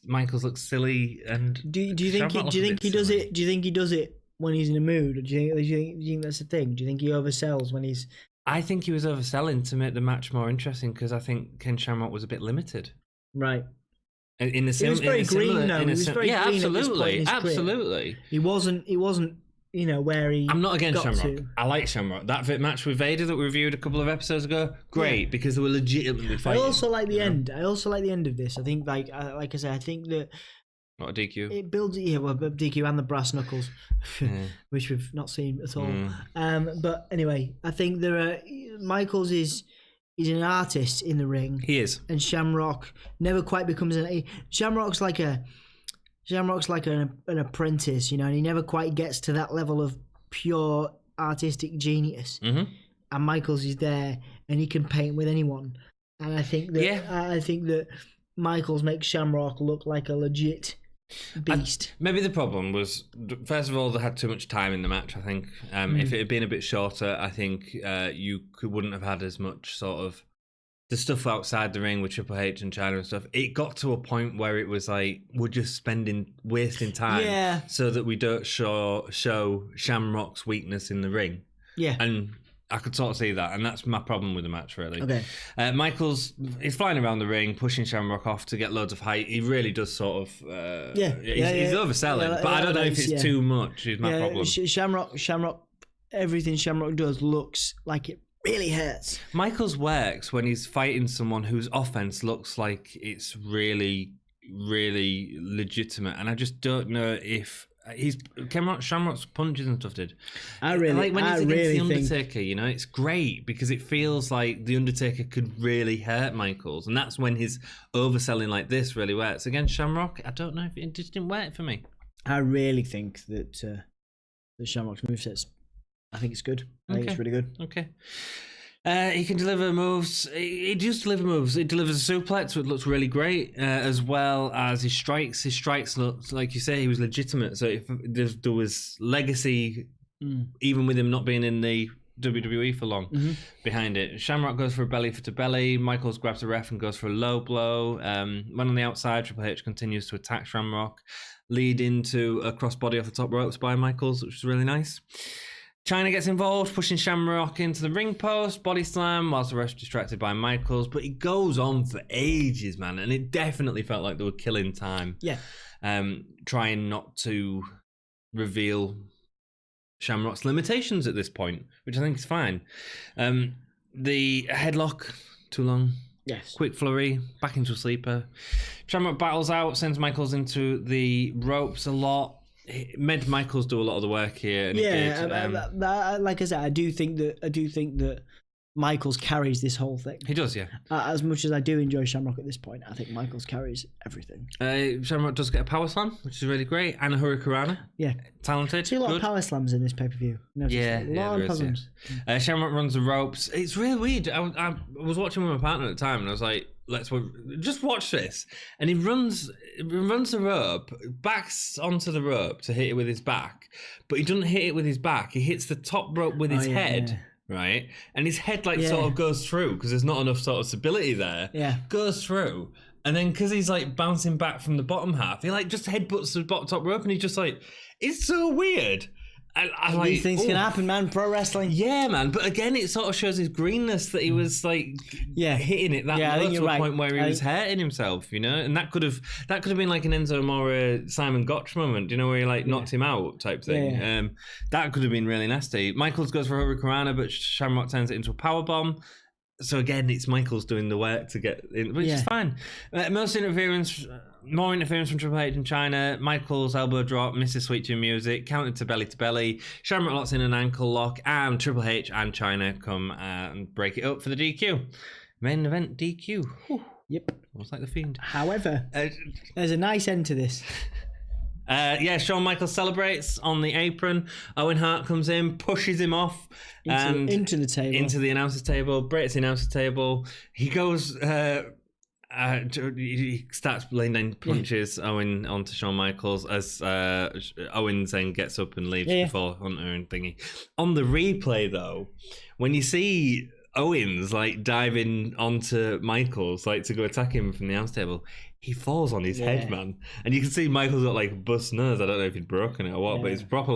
Michaels look silly. And do you think he does it? Do you think he does it when he's in a mood? Or do you think that's the thing? Do you think he oversells when he's? I think he was overselling to make the match more interesting because I think Ken Shamrock was a bit limited. Right. In a He was very green, though. He was very green absolutely, at this point in his career. absolutely. He wasn't. Where he. I'm not against got Shamrock. to. I like Shamrock. That match with Vader that we reviewed a couple of episodes ago, great, because they were legitimately fighting. I also like the end. I also like the end of this. I think, like I said, I think that. Not a DQ. It builds, DQ and the brass knuckles, which we've not seen at all. But anyway, I think Michaels is an artist in the ring. He is, and Shamrock never quite becomes Shamrock's like an apprentice, and he never quite gets to that level of pure artistic genius. Mm-hmm. And Michaels is there, and he can paint with anyone. And I think that Michaels makes Shamrock look like a legit beast. Maybe the problem was, first of all, they had too much time in the match, I think. If it had been a bit shorter, I think you wouldn't have had as much sort of the stuff outside the ring with Triple H and China and stuff. It got to a point where it was like, we're just wasting time so that we don't show Shamrock's weakness in the ring. Yeah. And I could sort of see that, and that's my problem with the match, really. Okay. Michaels is flying around the ring, pushing Shamrock off to get loads of height. He really does sort of... he's overselling, but I don't know if it's too much is my problem. Shamrock, everything Shamrock does looks like it really hurts. Michaels works when he's fighting someone whose offense looks like it's really, really legitimate, and I just don't know if... Shamrock's punches and stuff did. I really like when he's against the Undertaker, it's great because it feels like the Undertaker could really hurt Michaels, and that's when his overselling like this really works. Against Shamrock, I don't know if it just didn't work for me. I really think that the Shamrock's moveset, I think it's good. I think it's really good. Okay. He can deliver moves. He does deliver moves. He delivers a suplex, which looks really great, as well as his strikes. His strikes looked, like you say, he was legitimate. So if there was legacy, even with him not being in the WWE for long, behind it. Shamrock goes for a belly to belly. Michaels grabs the ref and goes for a low blow. When on the outside, Triple H continues to attack Shamrock, lead into a crossbody off the top ropes by Michaels, which is really nice. China gets involved, pushing Shamrock into the ring post, body slam, whilst the rest distracted by Michaels. But it goes on for ages, man, and it definitely felt like they were killing time. Yeah. Trying not to reveal Shamrock's limitations at this point, which I think is fine. The headlock, too long. Yes. Quick flurry, back into a sleeper. Shamrock battles out, sends Michaels into the ropes a lot. Made Michaels do a lot of the work here. And like I said, I do think that Michaels carries this whole thing. He does, yeah. As much as I do enjoy Shamrock at this point, I think Michaels carries everything. Shamrock does get a power slam, which is really great, and a hurricanrana. Yeah, talented. See a lot of power slams in this pay-per-view. A lot of problems. Shamrock runs the ropes. It's really weird. I was watching with my partner at the time, and I was like, "Let's just watch this." And he runs the rope, backs onto the rope to hit it with his back, but he doesn't hit it with his back. He hits the top rope with his head. Yeah. Right, and his head sort of goes through because there's not enough sort of stability there. Yeah, goes through, and then because he's like bouncing back from the bottom half, he just headbutts the bottom top rope, and he's just like, it's so weird. These things can happen, man. Pro wrestling. Yeah, man. But again, it sort of shows his greenness that he was hitting it that low to a point where he was hurting himself, and that could have been like an Enzo Amore Simon Gotch moment, where he knocked him out type thing. Yeah. That could have been really nasty. Michaels goes for a hurricanrana, but Shamrock turns it into a powerbomb. So again, it's Michaels doing the work to get in, which is fine. More interference from Triple H and China. Michaels elbow drop, misses Sweet Tune Music, counted to belly. Shamrock locks in an ankle lock, and Triple H and China come and break it up for the DQ. Main event DQ. Whew. Yep. Almost like the Fiend. However, there's a nice end to this. Shawn Michaels celebrates on the apron. Owen Hart comes in, pushes him off into the table, into the announcer's table, breaks the announcer's table. He goes, he starts laying down punches Owen onto Shawn Michaels as Owen then gets up and leaves before Hunter and thingy. On the replay though, when you see Owens diving onto Michaels to go attack him from the announce table, he falls on his head, man. And you can see Michael's got a bust nose. I don't know if he'd broken it or what, but it's proper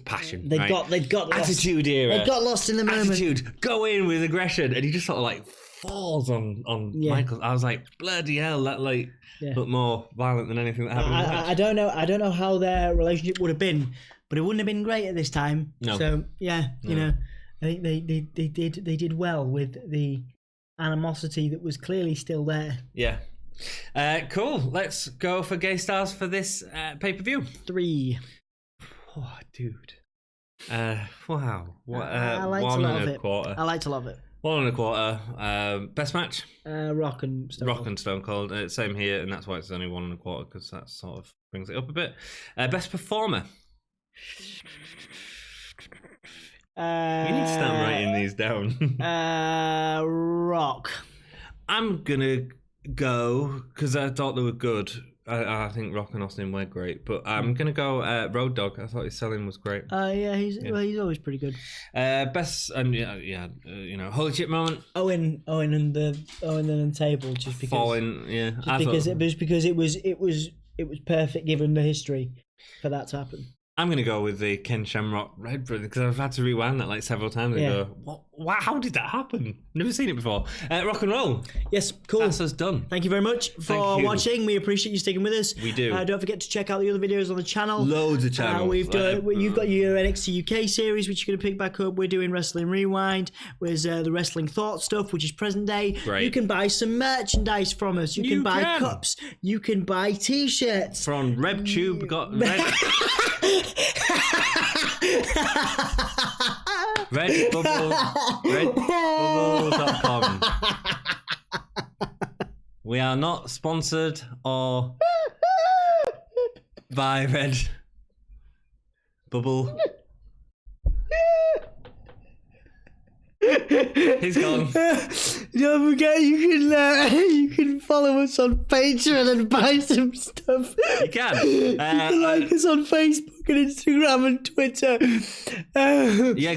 passion. They'd got attitude lost. era. They got lost in the moment. Attitude. Go in with aggression, and he just sort of falls on Michael. I was like, bloody hell, that looked more violent than anything that happened in the match. I don't know how their relationship would have been, but it wouldn't have been great at this time. No. So you know, I think they did well with the animosity that was clearly still there. Yeah. Cool. Let's go for gay stars for this pay-per-view. 3. Oh, dude. Wow. What? I liked a lot of it. Quarter. I liked a lot of it. 1 1/4. Best match? Rock and Stone Cold. Same here, and that's why it's only 1 1/4 because that sort of brings it up a bit. Best performer. You need to start writing these down. Rock. I'm gonna go because I thought they were good. I think Rock and Austin were great, but I'm gonna go Road Dogg. I thought his selling was great. He's always pretty good. Best and you know, holy shit moment. Owen and the table just because falling, because it was perfect given the history for that to happen. I'm going to go with the Ken Shamrock Red Brother because I've had to rewind that several times and go, what? How did that happen? Never seen it before. Rock and roll. Yes, cool. That's us done. Thank you very much for watching. We appreciate you sticking with us. We do. Don't forget to check out the other videos on the channel. Loads of channels. You've got your NXT UK series, which you're going to pick back up. We're doing Wrestling Rewind. There's the Wrestling Thought stuff, which is present day. Great. You can buy some merchandise from us. You can buy cups. You can buy t-shirts. From RebTube, got Red... Redbubble.com. We are not sponsored or by Red Bubble. He's gone. Don't forget you can follow us on Patreon and buy some stuff. You can. Like us on Facebook and Instagram and Twitter.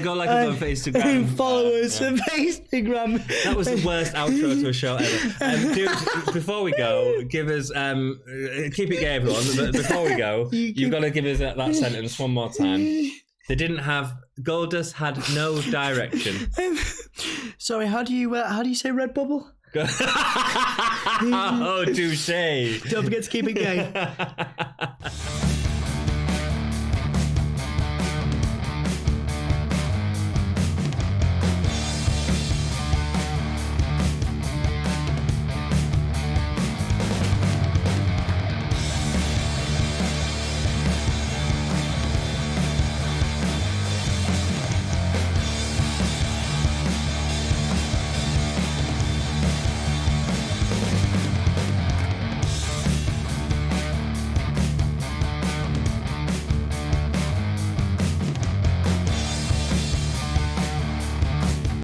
Go like us on Instagram. And follow us on Instagram. That was the worst outro to a show ever. Dude, before we go, give us keep it gay, everyone. But before we go, you've got to give us that sentence one more time. They didn't have Goldust had no direction. Sorry, how do you say Red Bubble? Oh, touche. Don't forget to keep it gay.